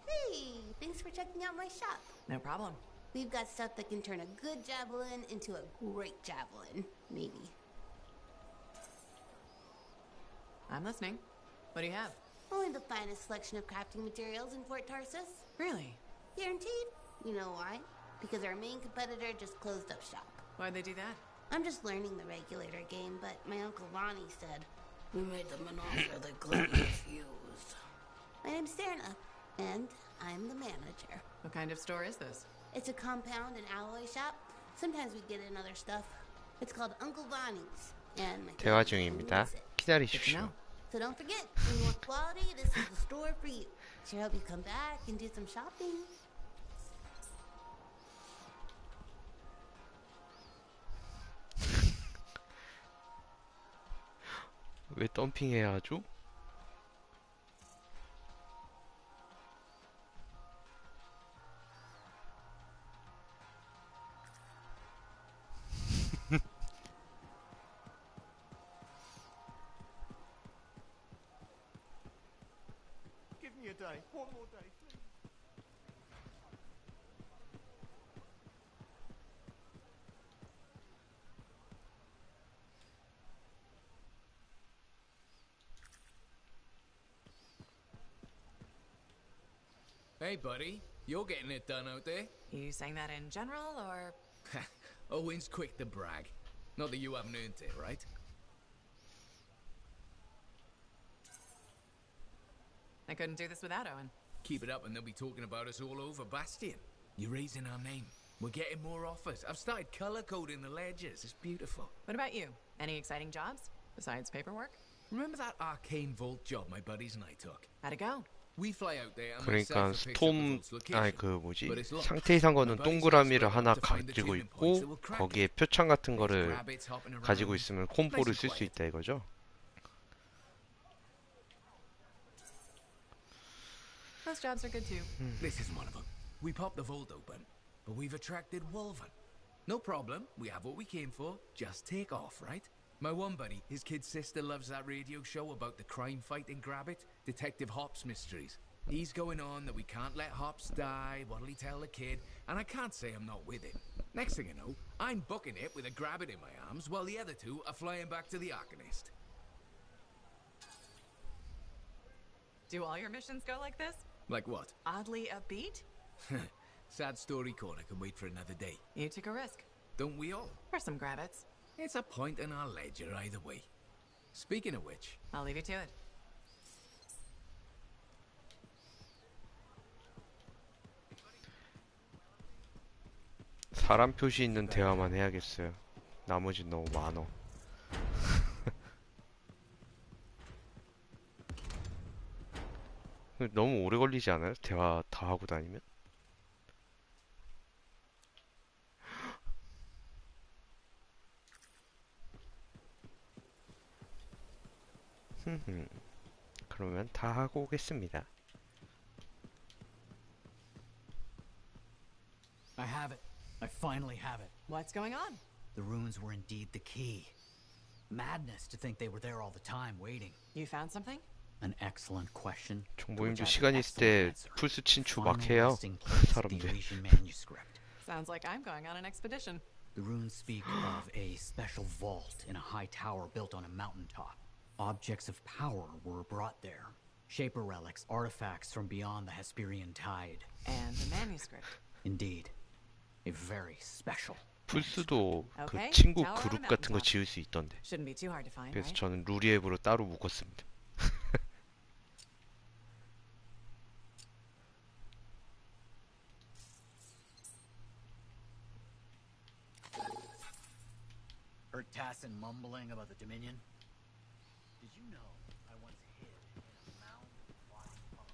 Hey, thanks for checking out my shop. No problem. We've got stuff that can turn a good javelin into a great javelin. Maybe. I'm listening. What do you have? Only the finest selection of crafting materials in Fort Tarsus. Really? Guaranteed. You know why? Because our main competitor just closed up shop. Why'd they do that? I'm just learning the regulator game, but my Uncle Lonnie said, "We made them an offer they couldn't refuse." My name's Serna, and I'm the manager. What kind of store is this? It's a compound and alloy shop. Sometimes we get in other stuff. It's called Uncle Lonnie's, and my 대화 family 중입니다. owns it. 기다리십시오. So don't forget, when you want quality, this is the store for you. Sure hope you come back and do some shopping. 왜 덤핑해야 하죠? Give me a day. One more day, please. Hey, buddy. You're getting it done out there. You saying that in general, or? Owen's quick to brag. Not that you haven't earned it, right? I couldn't do this without Owen. Keep it up and they'll be talking about us all over Bastion. You're raising our name. We're getting more offers. I've started color coding the ledgers. It's beautiful. What about you? Any exciting jobs? Besides paperwork? Remember that arcane vault job my buddies and I took? How'd it go? We fly out there and 그러니까 myself picks up the 스톰 vault's location. 아니 그 뭐지 But it's locked. 상태 이상 거는 My buddies 동그라미를 asked 하나 to find the 가지고 tuning point, so 있고 we'll crack 거기에 it. 표창 같은 There's 거를 rabbits hopping around. 가지고 있으면 콤보를 Place 쓸 is 수 있다 이거죠? Most jobs are good too. This is one of them. We popped the vault open, but we've attracted Wolven. No problem. We have what we came for. Just take off, right? My one buddy, his kid's sister loves that radio show about the crime fight in Grabbit, Detective Hops Mysteries. He's going on that we can't let Hops die, what'll he tell the kid, and I can't say I'm not with him. Next thing I know, I'm booking it with a Grabbit in my arms, while the other two are flying back to the Arcanist. Do all your missions go like this? Like what? Oddly upbeat? Sad story corner can wait for another day. You took a risk. Don't we all? For some grabbits. It's a point in our ledger either way. Speaking of which, I'll leave you to it. 사람 표시 있는 대화만 해야겠어요. 나머지 너무 많어. 너무 오래 걸리지 않아요? 대화 다 하고 다니면? 그러면 다 하고 오겠습니다. I have it. I finally have it. What's going on? The runes were indeed the key. Madness to think they were there all the time, waiting. You found something? An excellent question. 정보님도 시간 있을 때 풀스 친추 막 Final 해요. resting place of the 사람들. Elysian manuscript. Sounds like I'm going on an expedition. The runes speak of a special vault in a high tower built on a mountaintop. Objects of power were brought there. Shaper relics, artifacts from beyond the Hesperian tide. And the manuscript. Indeed. A very special. 풀스도 그 Okay, 친구 tower on a 그룹 같은 거 mountaintop. 지을 수 있던데. Shouldn't be too hard to find, 그래서 right? 저는 루리앱으로 따로 묶었습니다. Heard Tassin mumbling about the Dominion? Did you know I once hid in a mound of rotting pond?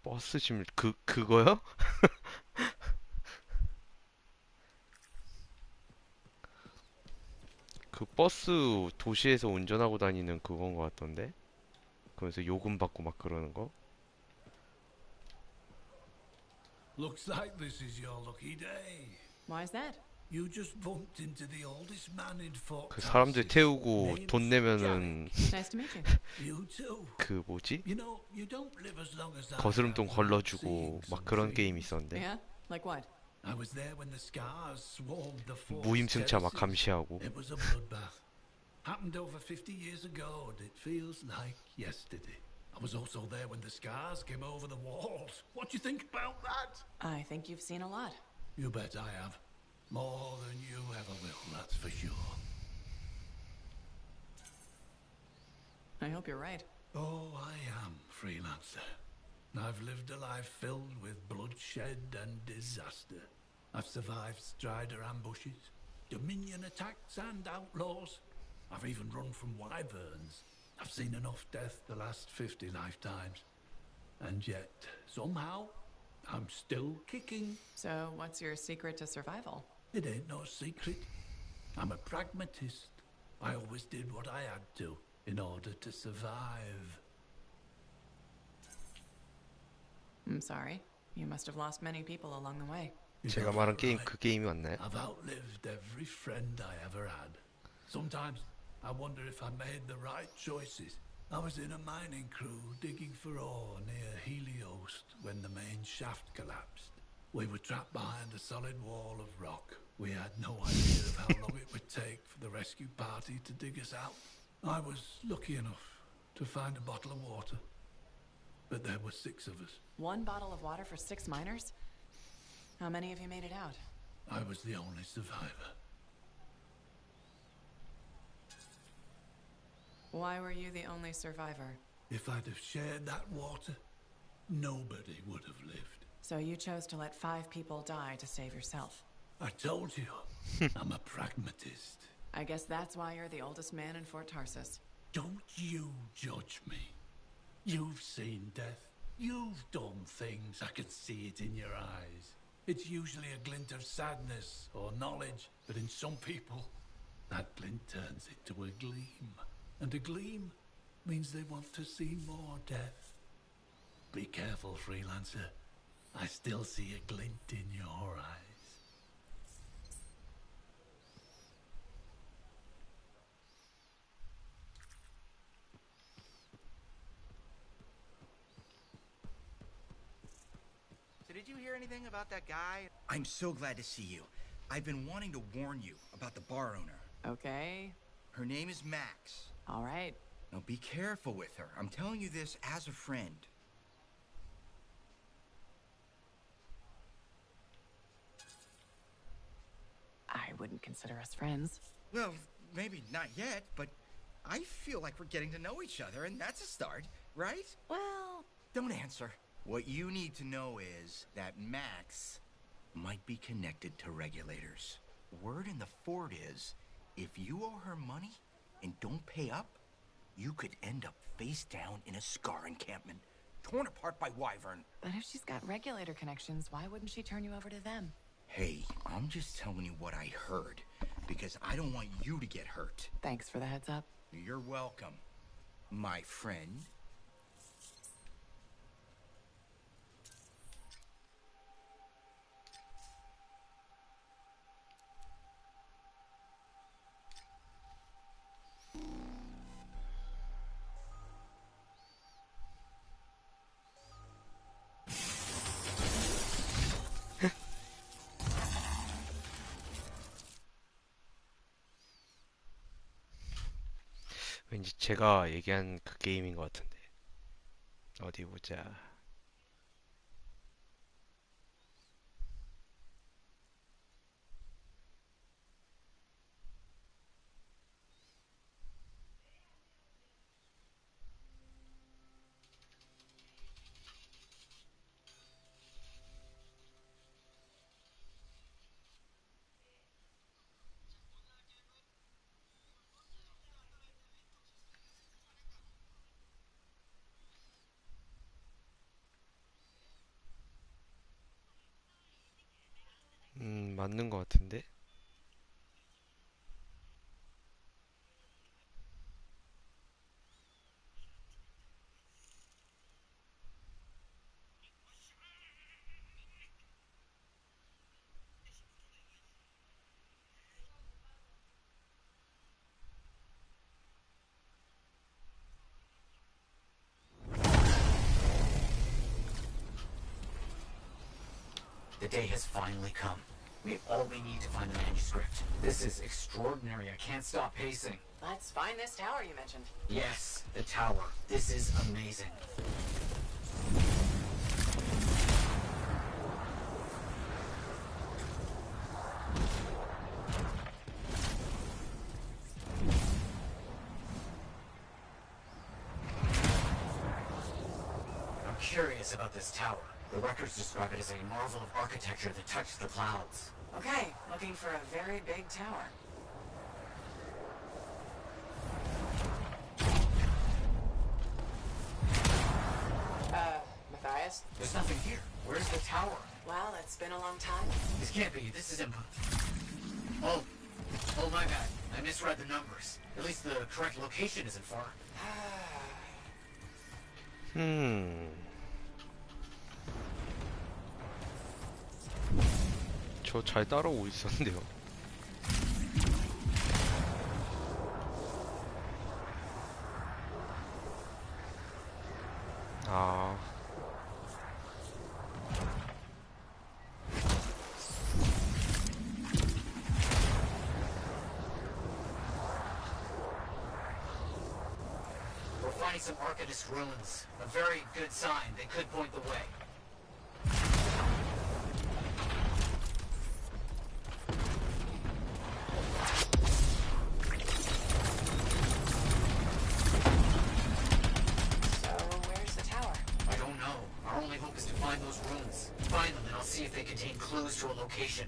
버스 지금 그거요? 그 버스 도시에서 운전하고 다니는 그건 것 같던데? 그래서 요금 받고 막 그러는 거? Looks like this is your lucky day. Why is that? You just bumped into the oldest man in Fort 그 사람들 Tarsis. 태우고 Name's 돈 내면은 Nice to meet you. You too. 그 뭐지? You know, you don't live as long as I 거스름돈 have 걸러주고 seeing 막 some 그런 게임이 things. 있었는데 Yeah? Like what? I was there when the scars swarmed the fort's 무임승차 막 terraces. 감시하고. It was a bloodbath. Happened over 50 years ago, and it feels like yesterday. I was also there when the scars came over the walls. What do you think about that? I think you've seen a lot. You bet I have. More than you ever will, that's for sure. I hope you're right. Oh, I am, freelancer. I've lived a life filled with bloodshed and disaster. I've survived Strider ambushes, Dominion attacks and outlaws. I've even run from wyverns. I've seen enough death the last 50 lifetimes. And yet, somehow, I'm still kicking. So, what's your secret to survival? It ain't no secret. I'm a pragmatist. I always did what I had to in order to survive. I'm sorry. You must have lost many people along the way. 제가 말한 게임 그 게임이 맞나요? I've outlived every friend I ever had. Sometimes I wonder if I made the right choices. I was in a mining crew digging for ore near Heliost when the main shaft collapsed. We were trapped behind a solid wall of rock. We had no idea of how long it would take for the rescue party to dig us out. I was lucky enough to find a bottle of water, but there were 6 of us. 1 bottle of water for 6 miners? How many of you made it out? I was the only survivor. Why were you the only survivor? If I'd have shared that water, nobody would have lived. So you chose to let 5 people die to save yourself. I told you, I'm a pragmatist. I guess that's why you're the oldest man in Fort Tarsis. Don't you judge me. You've seen death. You've done things. I can see it in your eyes. It's usually a glint of sadness or knowledge, but in some people, that glint turns into a gleam. And a gleam means they want to see more death. Be careful, freelancer. I still see a glint in your eyes. So did you hear anything about that guy? I'm so glad to see you. I've been wanting to warn you about the bar owner. Okay. Her name is Max. All right. Now be careful with her. I'm telling you this as a friend. I wouldn't consider us friends. Well, maybe not yet, but I feel like we're getting to know each other, and that's a start, right? Well, don't answer. What you need to know is that Max might be connected to regulators. Word in the fort is, if you owe her money and don't pay up, you could end up face down in a Scar encampment, torn apart by Wyvern. But if she's got regulator connections, why wouldn't she turn you over to them? Hey, I'm just telling you what I heard, because I don't want you to get hurt. Thanks for the heads up. You're welcome, my friend. 왠지 제가 얘기한 그 게임인 것 같은데. 어디 보자. 맞는 것 같은데? The day has finally come. We have all we need to find the manuscript. This is extraordinary. I can't stop pacing. Let's find this tower you mentioned. Yes, the tower. This is amazing. I'm curious about this tower. The records describe it as a marvel of architecture that touched the clouds. Okay, looking for a very big tower. Matthias? There's nothing here. Where's the tower? Well, it's been a long time. This can't be. This is Oh, my bad. I misread the numbers. At least the correct location isn't far. 저 잘 따라오고 있었는데요. 아. We're finding some Arcanist ruins. A very good sign. They could point the way. Find those ruins. Find them and I'll see if they contain clues to a location.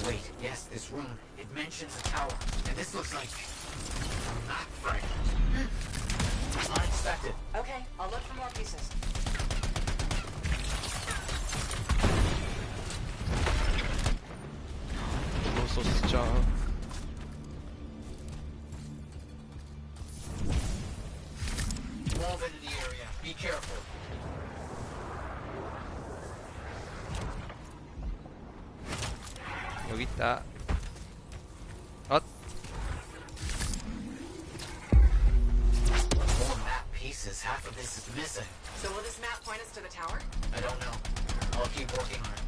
Wait, yes, this rune. It mentions a tower, and this looks like a map fragment. Unexpected. Okay, I'll look for more pieces. 불었어 진짜. Move into the area. Be careful. 여기 있다. More map pieces. Half of this is missing. So will this map point us to the tower? I don't know. I'll keep working on it.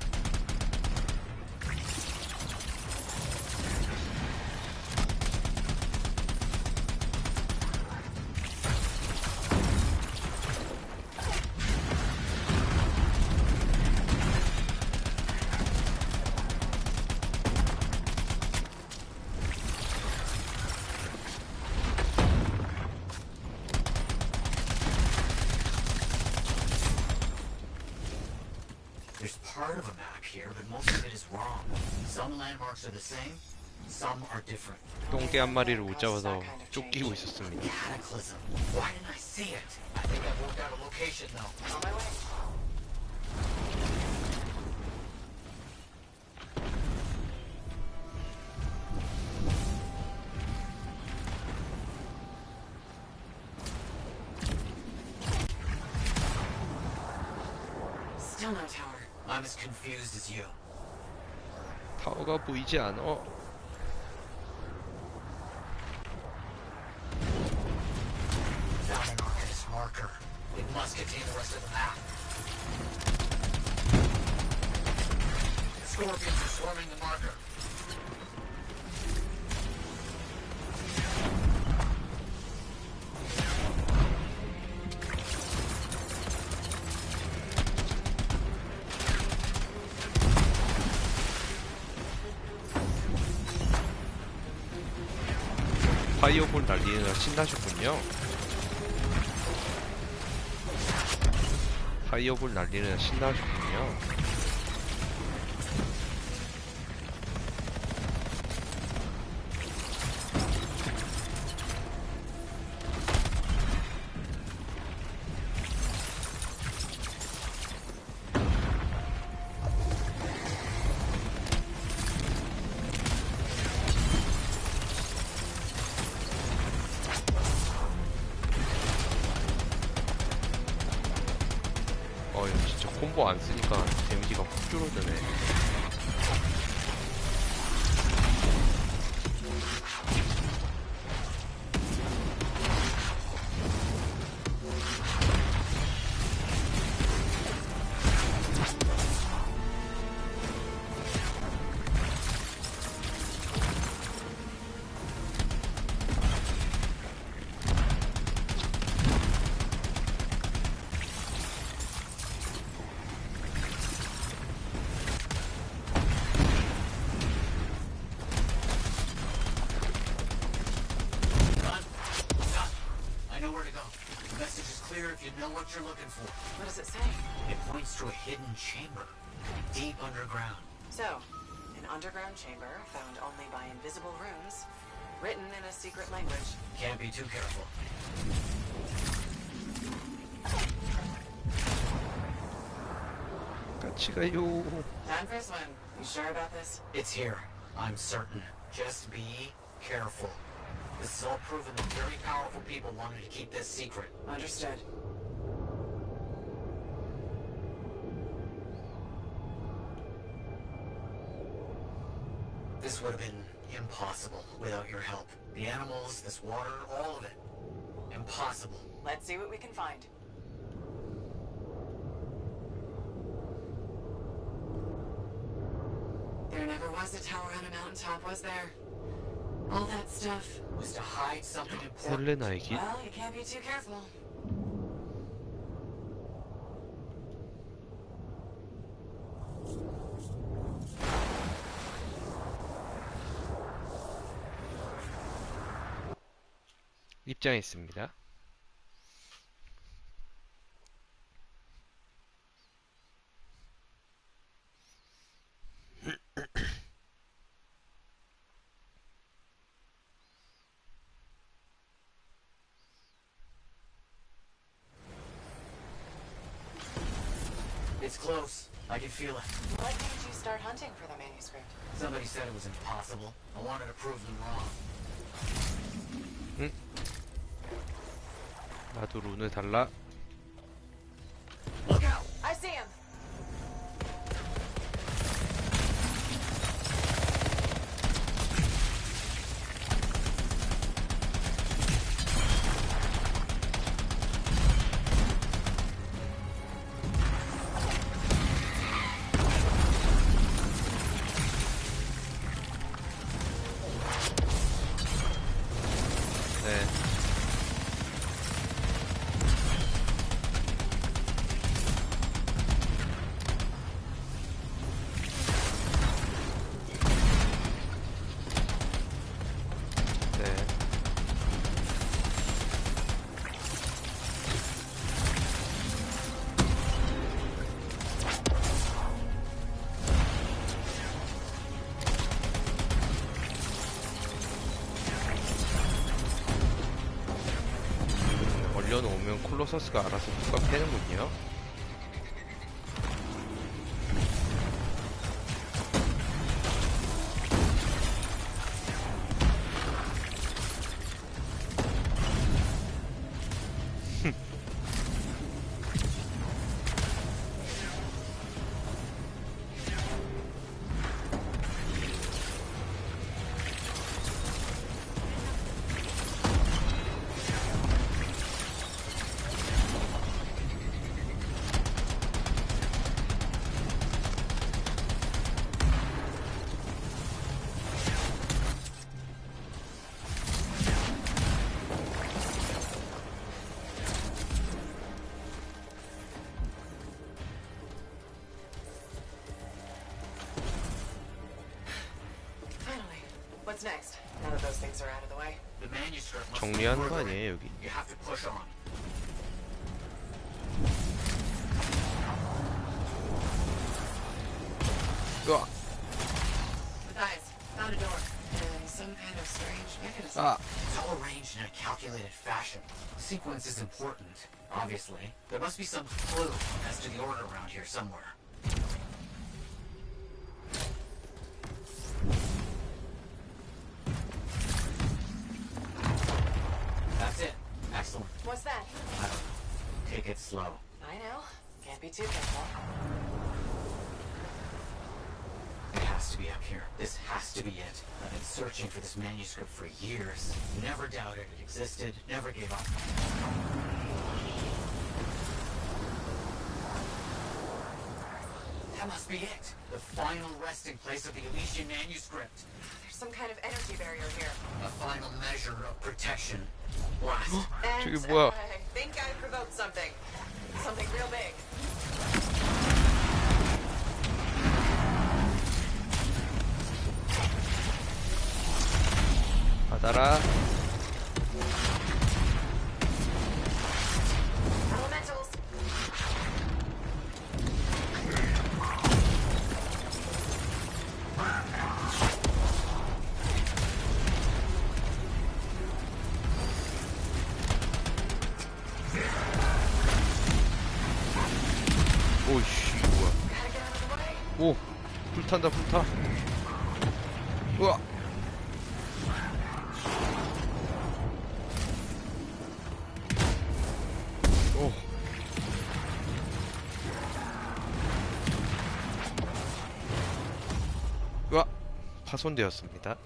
Part of a map here, but most of it is wrong. Some landmarks are the same, some are different. 똥개 한 마리를 못 잡아서 쫓기고 있었습니다. Cataclysm. Why didn't I see it? I think I've worked out a location though. On my way. Still no tower. I'm as confused as you. 타워가 보이지 않아. Found an Arcanist marker. It must contain the rest of the map. Scorpions are swarming the marker. 파이어볼 날리느라 신나셨군요. 파이어볼 날리느라 신나셨군요. 터보 안 쓰니까 데미지가 확 줄어드네. What you're looking for. What does it say? It points to a hidden chamber, deep underground. So, an underground chamber found only by invisible runes, written in a secret language. Can't be too careful. 같이 가요. Time for a swim. You sure about this? It's here. I'm certain. Just be careful. This is all proven that very powerful people wanted to keep this secret. Understood. This would have been impossible without your help. The animals, this water, all of it. Impossible. Let's see what we can find. There never was a tower on a mountaintop, was there? All that stuff was to hide something important. 헬레나의 길? Well, you can't be too careful. 입장했습니다. It's close. I can feel it. What made you start hunting for the manuscript? Somebody said it was impossible. I wanted to prove them wrong. 응? 나도 룬을 달라. Look out! I see him. 올려놓으면 콜로서스가 알아서 뚜껑 패는군요. What's next? Now that those things are out of the way. The manuscript must 정리하는 be 거 further 아니에요, in. 여기? You have to push on. 으아! Matthias, found a door. And some kind of strange mechanism. Ah! It's all arranged in a calculated fashion. Sequence is important, obviously. There must be some clue as to the order around here somewhere. That's it. Excellent. What's that? I don't know. Take it slow. I know. Can't Can't be too careful. It has to be up here. This has to be it. I've been searching for this manuscript for years. Never doubted it existed, never gave up. That must be it. The final resting place of the Elysian manuscript. There's some kind of energy barrier here. A final measure of protection. Blast. And 저게 뭐야? I think I provoked something. Something real big. 받아라. Elementals. 오이씨 뭐야? 오 불탄다 불타. 우와. 오. 우와 파손되었습니다.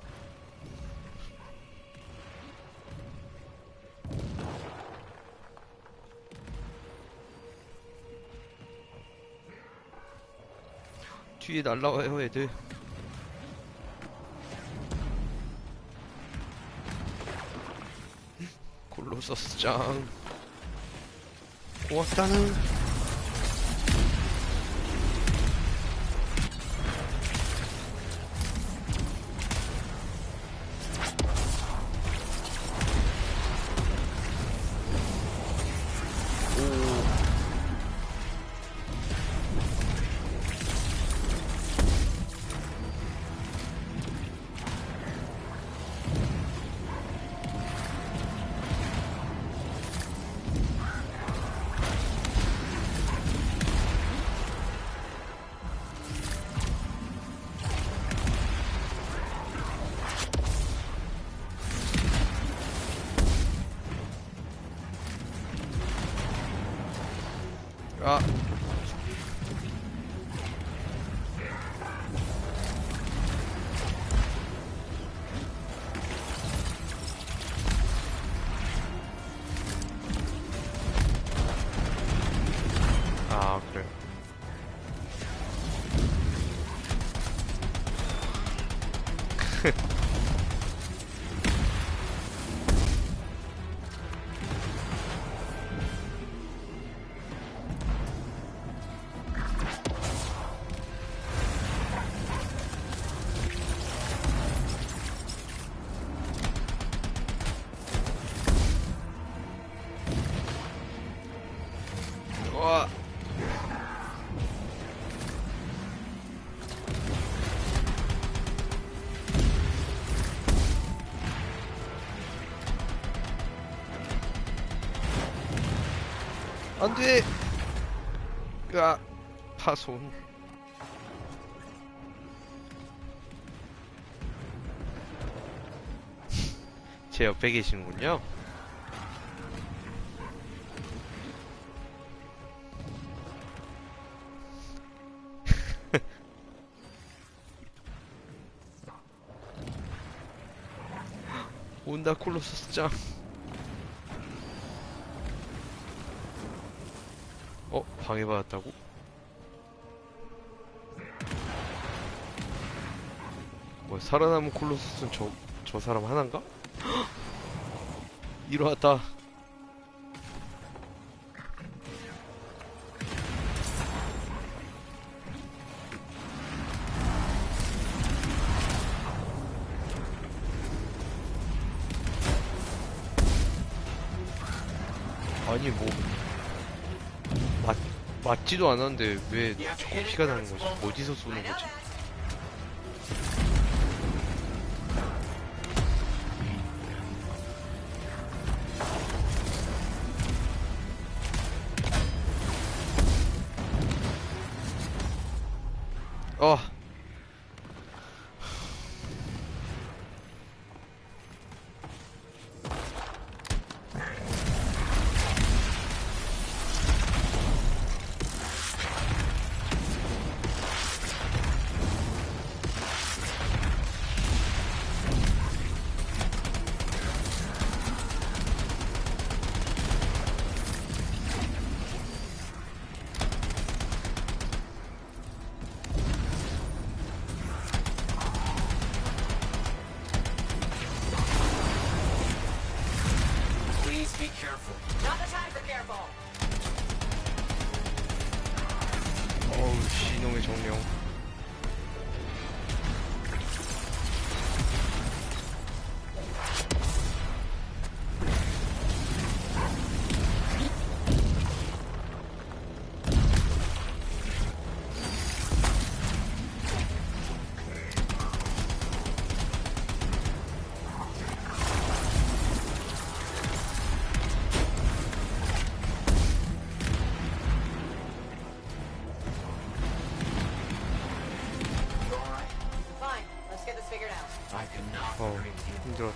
뒤에 날라와요 애들. 콜로서스 짱 고맙다는. 아. 아, 그래. 와. 안돼. 야, 파손. 제 옆에 계시는군요. 온다 콜로서스 짱. 방해받았다고? 뭐 살아남은 콜로서스는 저 사람 하나인가? 일어났다. 아니 뭐 맞지도 않았는데 왜 자꾸 피가 나는 거지? 어디서 쏘는 거지? careful. Not the time for careful. 어우 씨 이놈의 정령. Fine, let's get this figured out. I cannot 어 agree with you. 힘들었.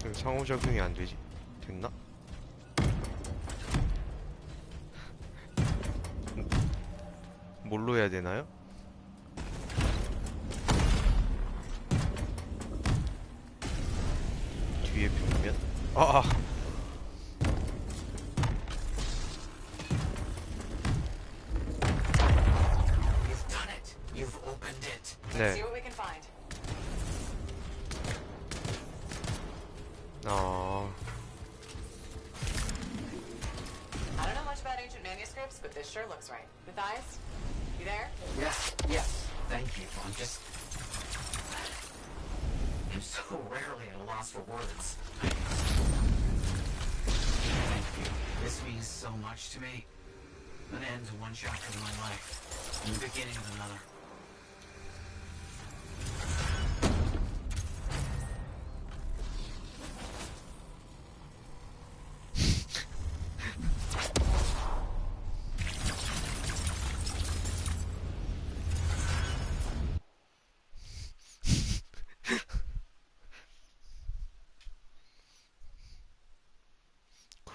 왜 상호작용이 안 되지? 됐나? 뭘로 해야 되나요? 뒤에 벽면? 아! You've done it. You've opened it. 네. See what we can find. 아, I don't know much about ancient manuscripts, but this sure looks right. Matthias, you there? Yes, yes. Thank you. I'm so rarely at a loss for words. Thank you. This means so much to me. An end to one chapter of my life, and the beginning of another.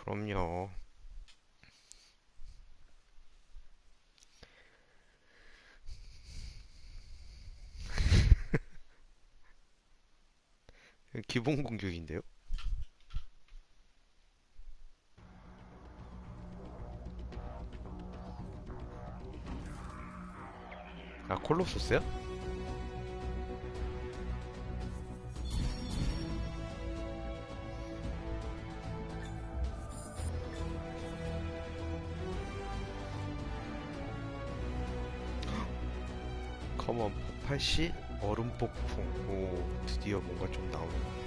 그럼요. 기본 공격인데요? 아, 콜로소스야? 컴온 폭발시 얼음 폭풍. 오, 드디어 뭔가 좀 나오네.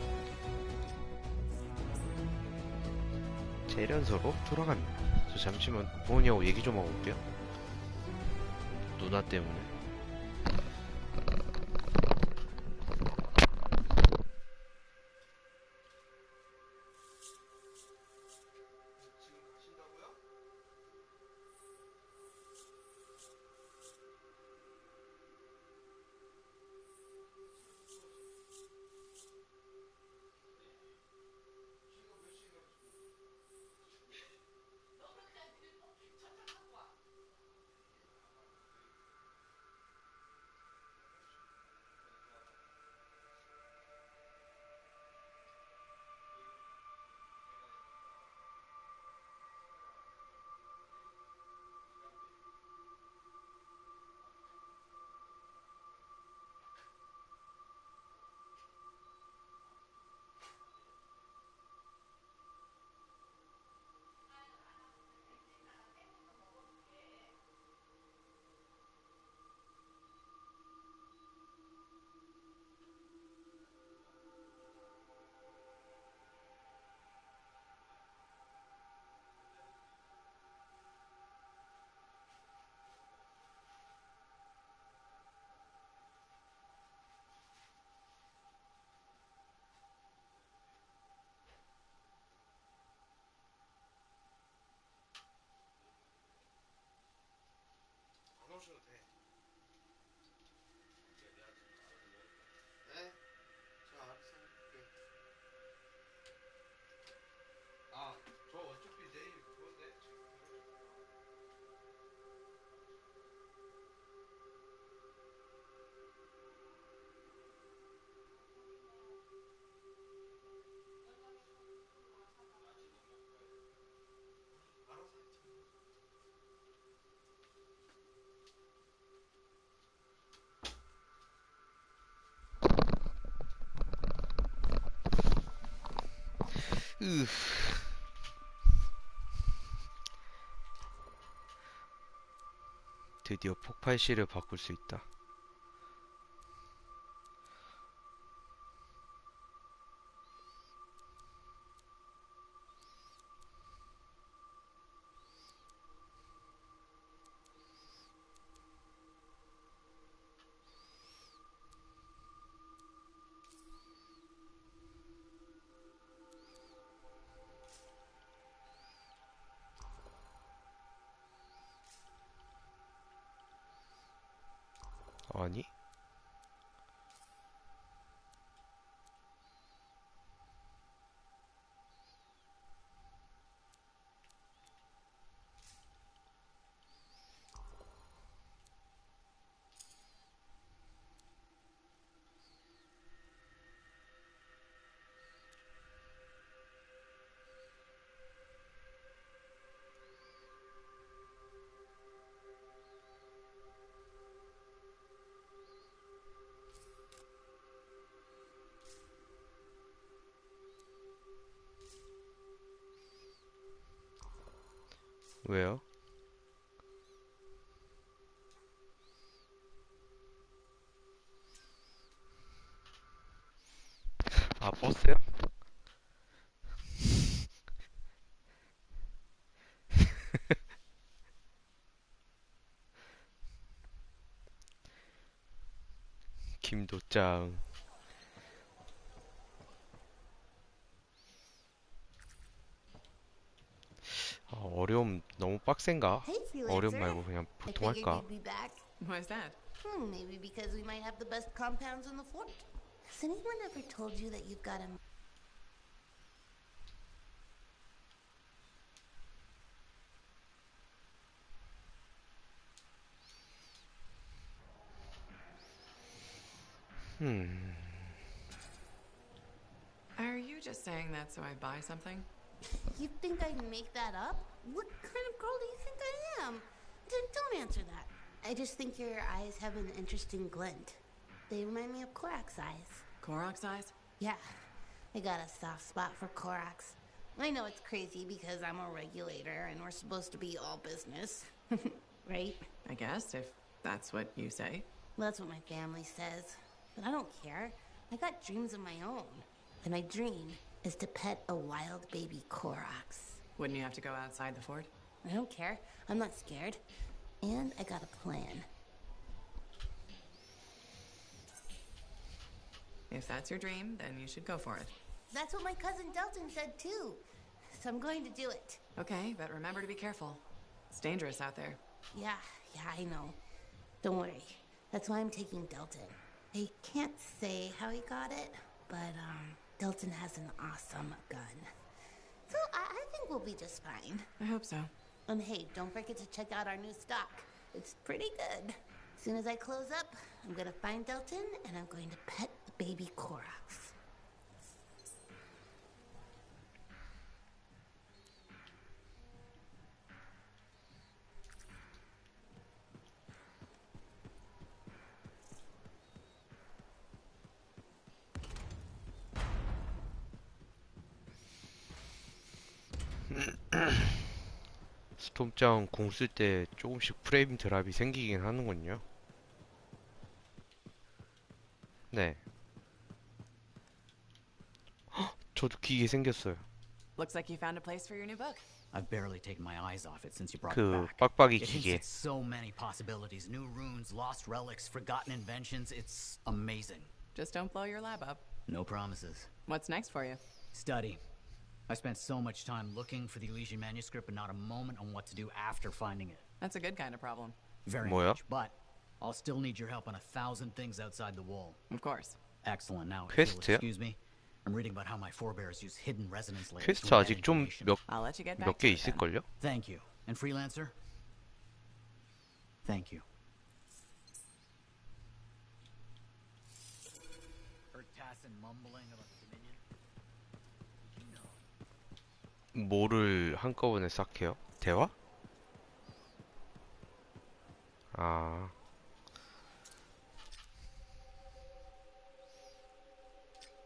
재련소로 돌아갑니다. 저 잠시만 부모님하고 얘기 좀 하고 올게요. 누나 때문에. 으. 드디어 폭발실을 바꿀 수 있다. 아니? 왜요? 아, 버스요? 김도짱. 아, 어려움 너무 빡센가? Hey, 어려움 freelancer. 말고 그냥 I 보통 figured 할까? you'd be back. Why's that? Maybe because we might have the best compounds in the fort. Has anyone ever told you that you've got a... Are you just saying that so I buy something? You think I'd make that up? What kind of girl do you think I am? Don't answer that. I just think your eyes have an interesting glint. They remind me of Korak's eyes. Korok's eyes? Yeah, I got a soft spot for Korak's. I know it's crazy because I'm a regulator and we're supposed to be all business. Right? I guess, if that's what you say. Well, that's what my family says. But I don't care. I got dreams of my own. And my dream is to pet a wild baby Korax. Wouldn't you have to go outside the fort? I don't care. I'm not scared. And I got a plan. If that's your dream, then you should go for it. That's what my cousin Delton said too. So I'm going to do it. Okay, but remember to be careful. It's dangerous out there. Yeah, I know. Don't worry. That's why I'm taking Delton. I can't say how he got it, but Delton has an awesome gun. So I think we'll be just fine. I hope so. And hey, don't forget to check out our new stock. It's pretty good. As soon as I close up, I'm gonna find Delton and I'm going to pet the baby Korax. 스톰장 공 쓸 때 조금씩 프레임 드랍이 생기긴 하는군요. 네. 헉, 저도 기계 생겼어요. Looks like you found a place for your new book. I've barely taken my eyes off it since you brought 그 it back. 빡빡이 It hints 기계. at so many possibilities. New runes, lost relics, forgotten inventions. It's amazing. Just don't blow your lab up. No promises. What's next for you? Study. I spent so much time looking for the Elysian manuscript, but not a moment on what to do after finding it. That's a good kind of problem. Very 뭐야? much, but I'll still need your help on 1,000 things outside the wall. Of course. Excellent. Now, if you'll 퀘스트야? excuse me, I'm reading about how my forebears use hidden resonance layers 퀘스트 to embed 아직 좀 information. I'll let you get 몇 back 개 to it then. 있을걸요? Thank you. And freelancer? Thank you. Heard Tassin mumbling about the Dominion? 뭐를 한꺼번에 싹 해요? 대화? 아.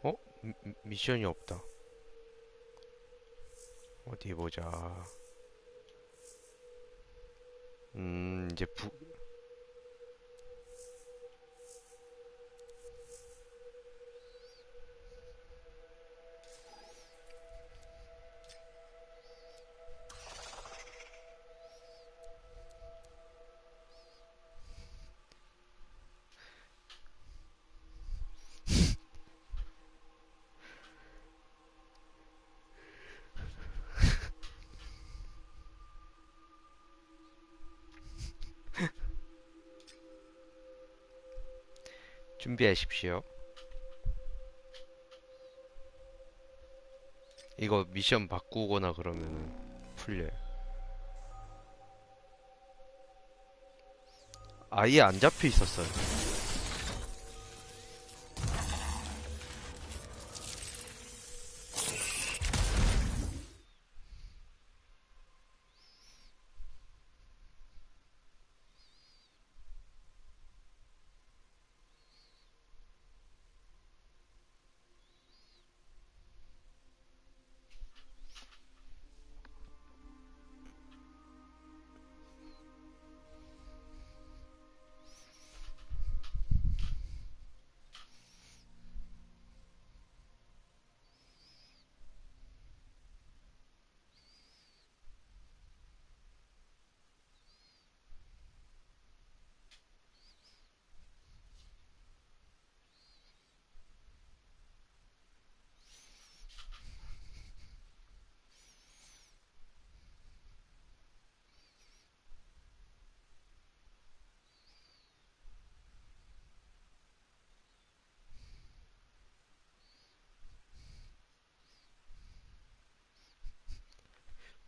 어? 미션이 없다. 어디 보자. 이제 준비하십시오. 이거 미션 바꾸거나 그러면은 풀려요. 아예 안 잡혀 있었어요.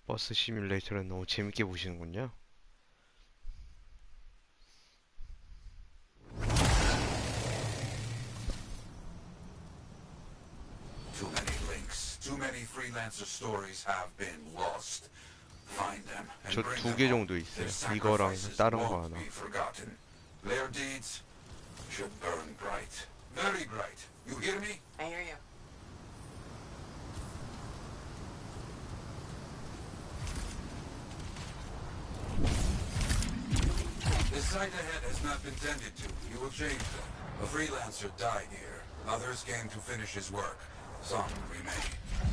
버스 시뮬레이터를 너무 재밌게 보시는군요. Too many links, too many freelancer stories have been lost. Find them and 저 bring 두 them 개 home. 정도 Their 있어요. 이거랑 sacrifices 다른 거 won't 하나. be forgotten. Their deeds should burn bright, very bright. You hear me? I hear you. The site ahead has not been tended to. You will change that. A freelancer died here. Others came to finish his work. Some remain.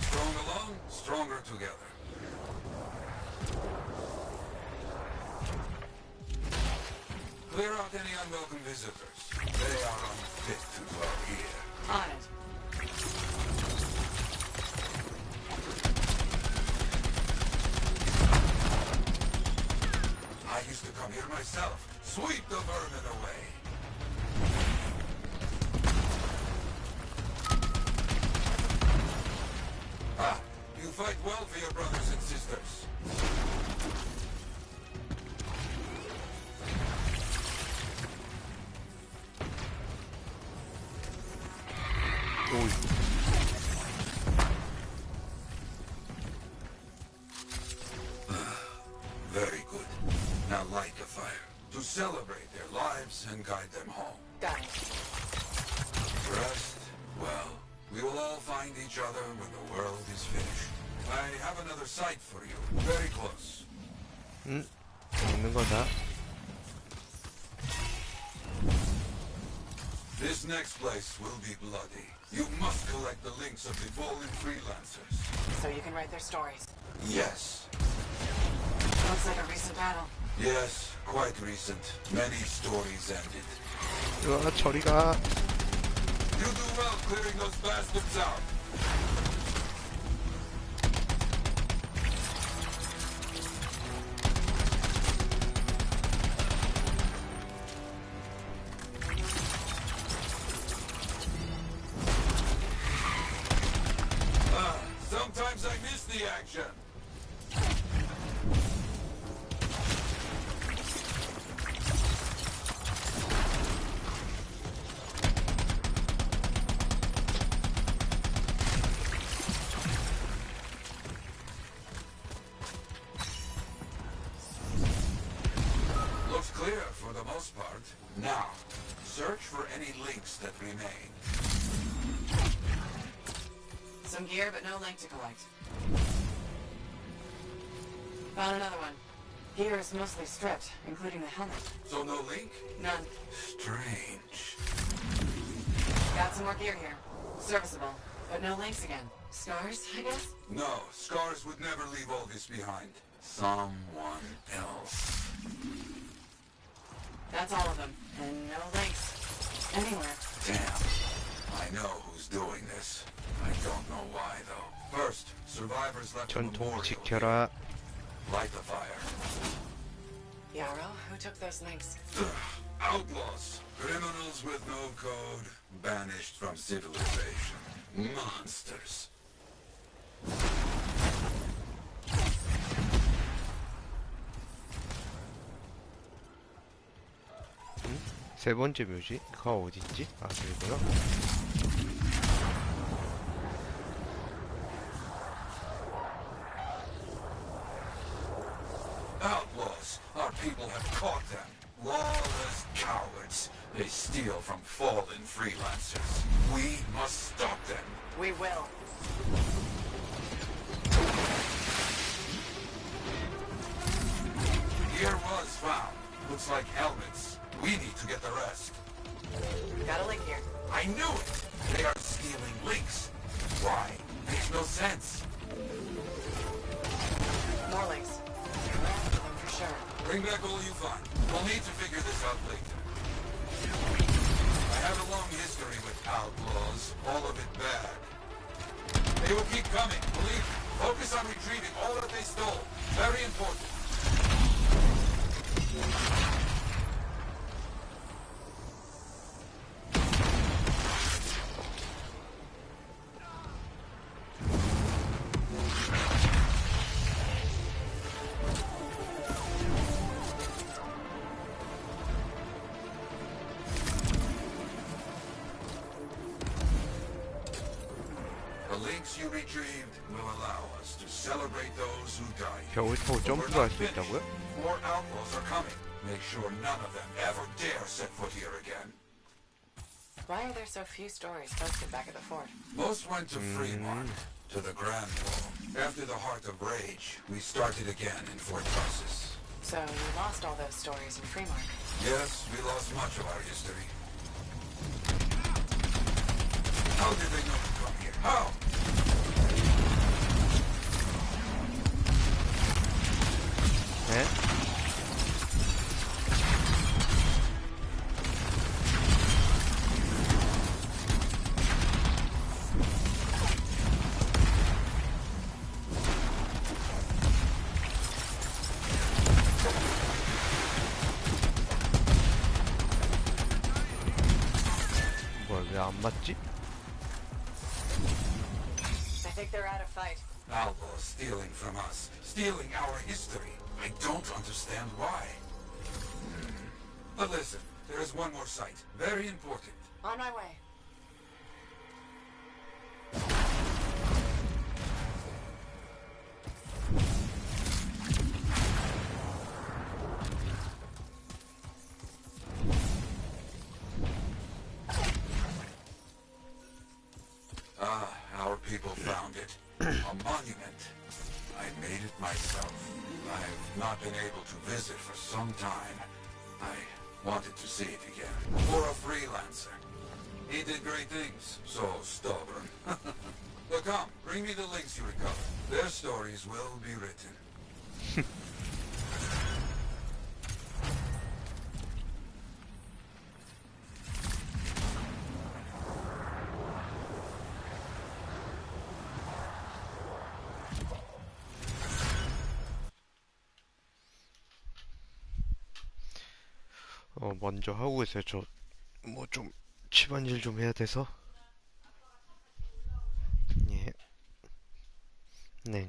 Strong alone, stronger together. Clear out any unwelcome visitors. They are unfit to dwell here. On it. I used to come here myself. Sweep the vermin away. Ah, you fight well for your brothers and sisters. Very good. Now light the fire to celebrate their lives and guide them home. Got it. Rest? Well, we will all find each other when the world is finished. I have another site for you. Very close. 있는 거다. This next place will be bloody. You must collect the links of the fallen freelancers. So you can write their stories. Yes. Looks like a recent battle. Yes, quite recent. Many stories ended. 와, 저리 가. You do well clearing those bastards out. Sometimes I miss the action. Looks clear for the most part. Now, search for any links that remain. Some gear, but no link to collect. Found another one. Gear is mostly stripped, including the helmet. So no link? None. Strange. Got some more gear here. Serviceable, but no links again. Scars, I guess? No, Scars would never leave all this behind. Someone else. That's all of them. And no links. Anywhere. Damn. I know who's doing this. I don't know why, though. First, survivors left a 전통 memorial. 지켜라. Light the fire. Yarrow, who took those links? Outlaws. Criminals with no code. Banished from civilization. Monsters. 세 번째 묘지가 어딨지? 아, 저기구나. Outlaws. Our people have caught them. Lawless cowards. They steal from fallen freelancers. We must stop them. We will. Gear was found. Looks like helmets. We need to get the rest. Got a link here. I knew it! They are stealing links. Why? Makes no sense. More links. For sure. Bring back all you find. We'll need to figure this out later. I have a long history with outlaws. All of it bad. They will keep coming, believe me. Focus on retrieving all that they stole. Very important. The links you retrieved will allow us to celebrate those who died. 벽을 타고 점프를 할 수 있다고요? More outlaws are coming. Make sure none of them ever dare set foot here again. Why are there so few stories posted back at the fort? Most went to Fremont, to the Grand Wall. After the Heart of Rage, we started again in Fort Tarsus. So you lost all those stories in Fremont. Yes, we lost much of our history. How did they know to come here? How? 네? 뭐야, 왜 안 맞지? I think they're out of fight. Outlaws stealing from us, stealing our history. I don't understand why. But listen, there is one more site, very important. On my way. Ah, our people found it. A monument. I made it myself. I've not been able to visit for some time. I wanted to see it again. For a freelancer. He did great things. So stubborn. But come, bring me the links you recovered. Their stories will be written. 먼저 하고 있어요. 저 뭐 좀 집안일 좀 해야 돼서. 예. 네.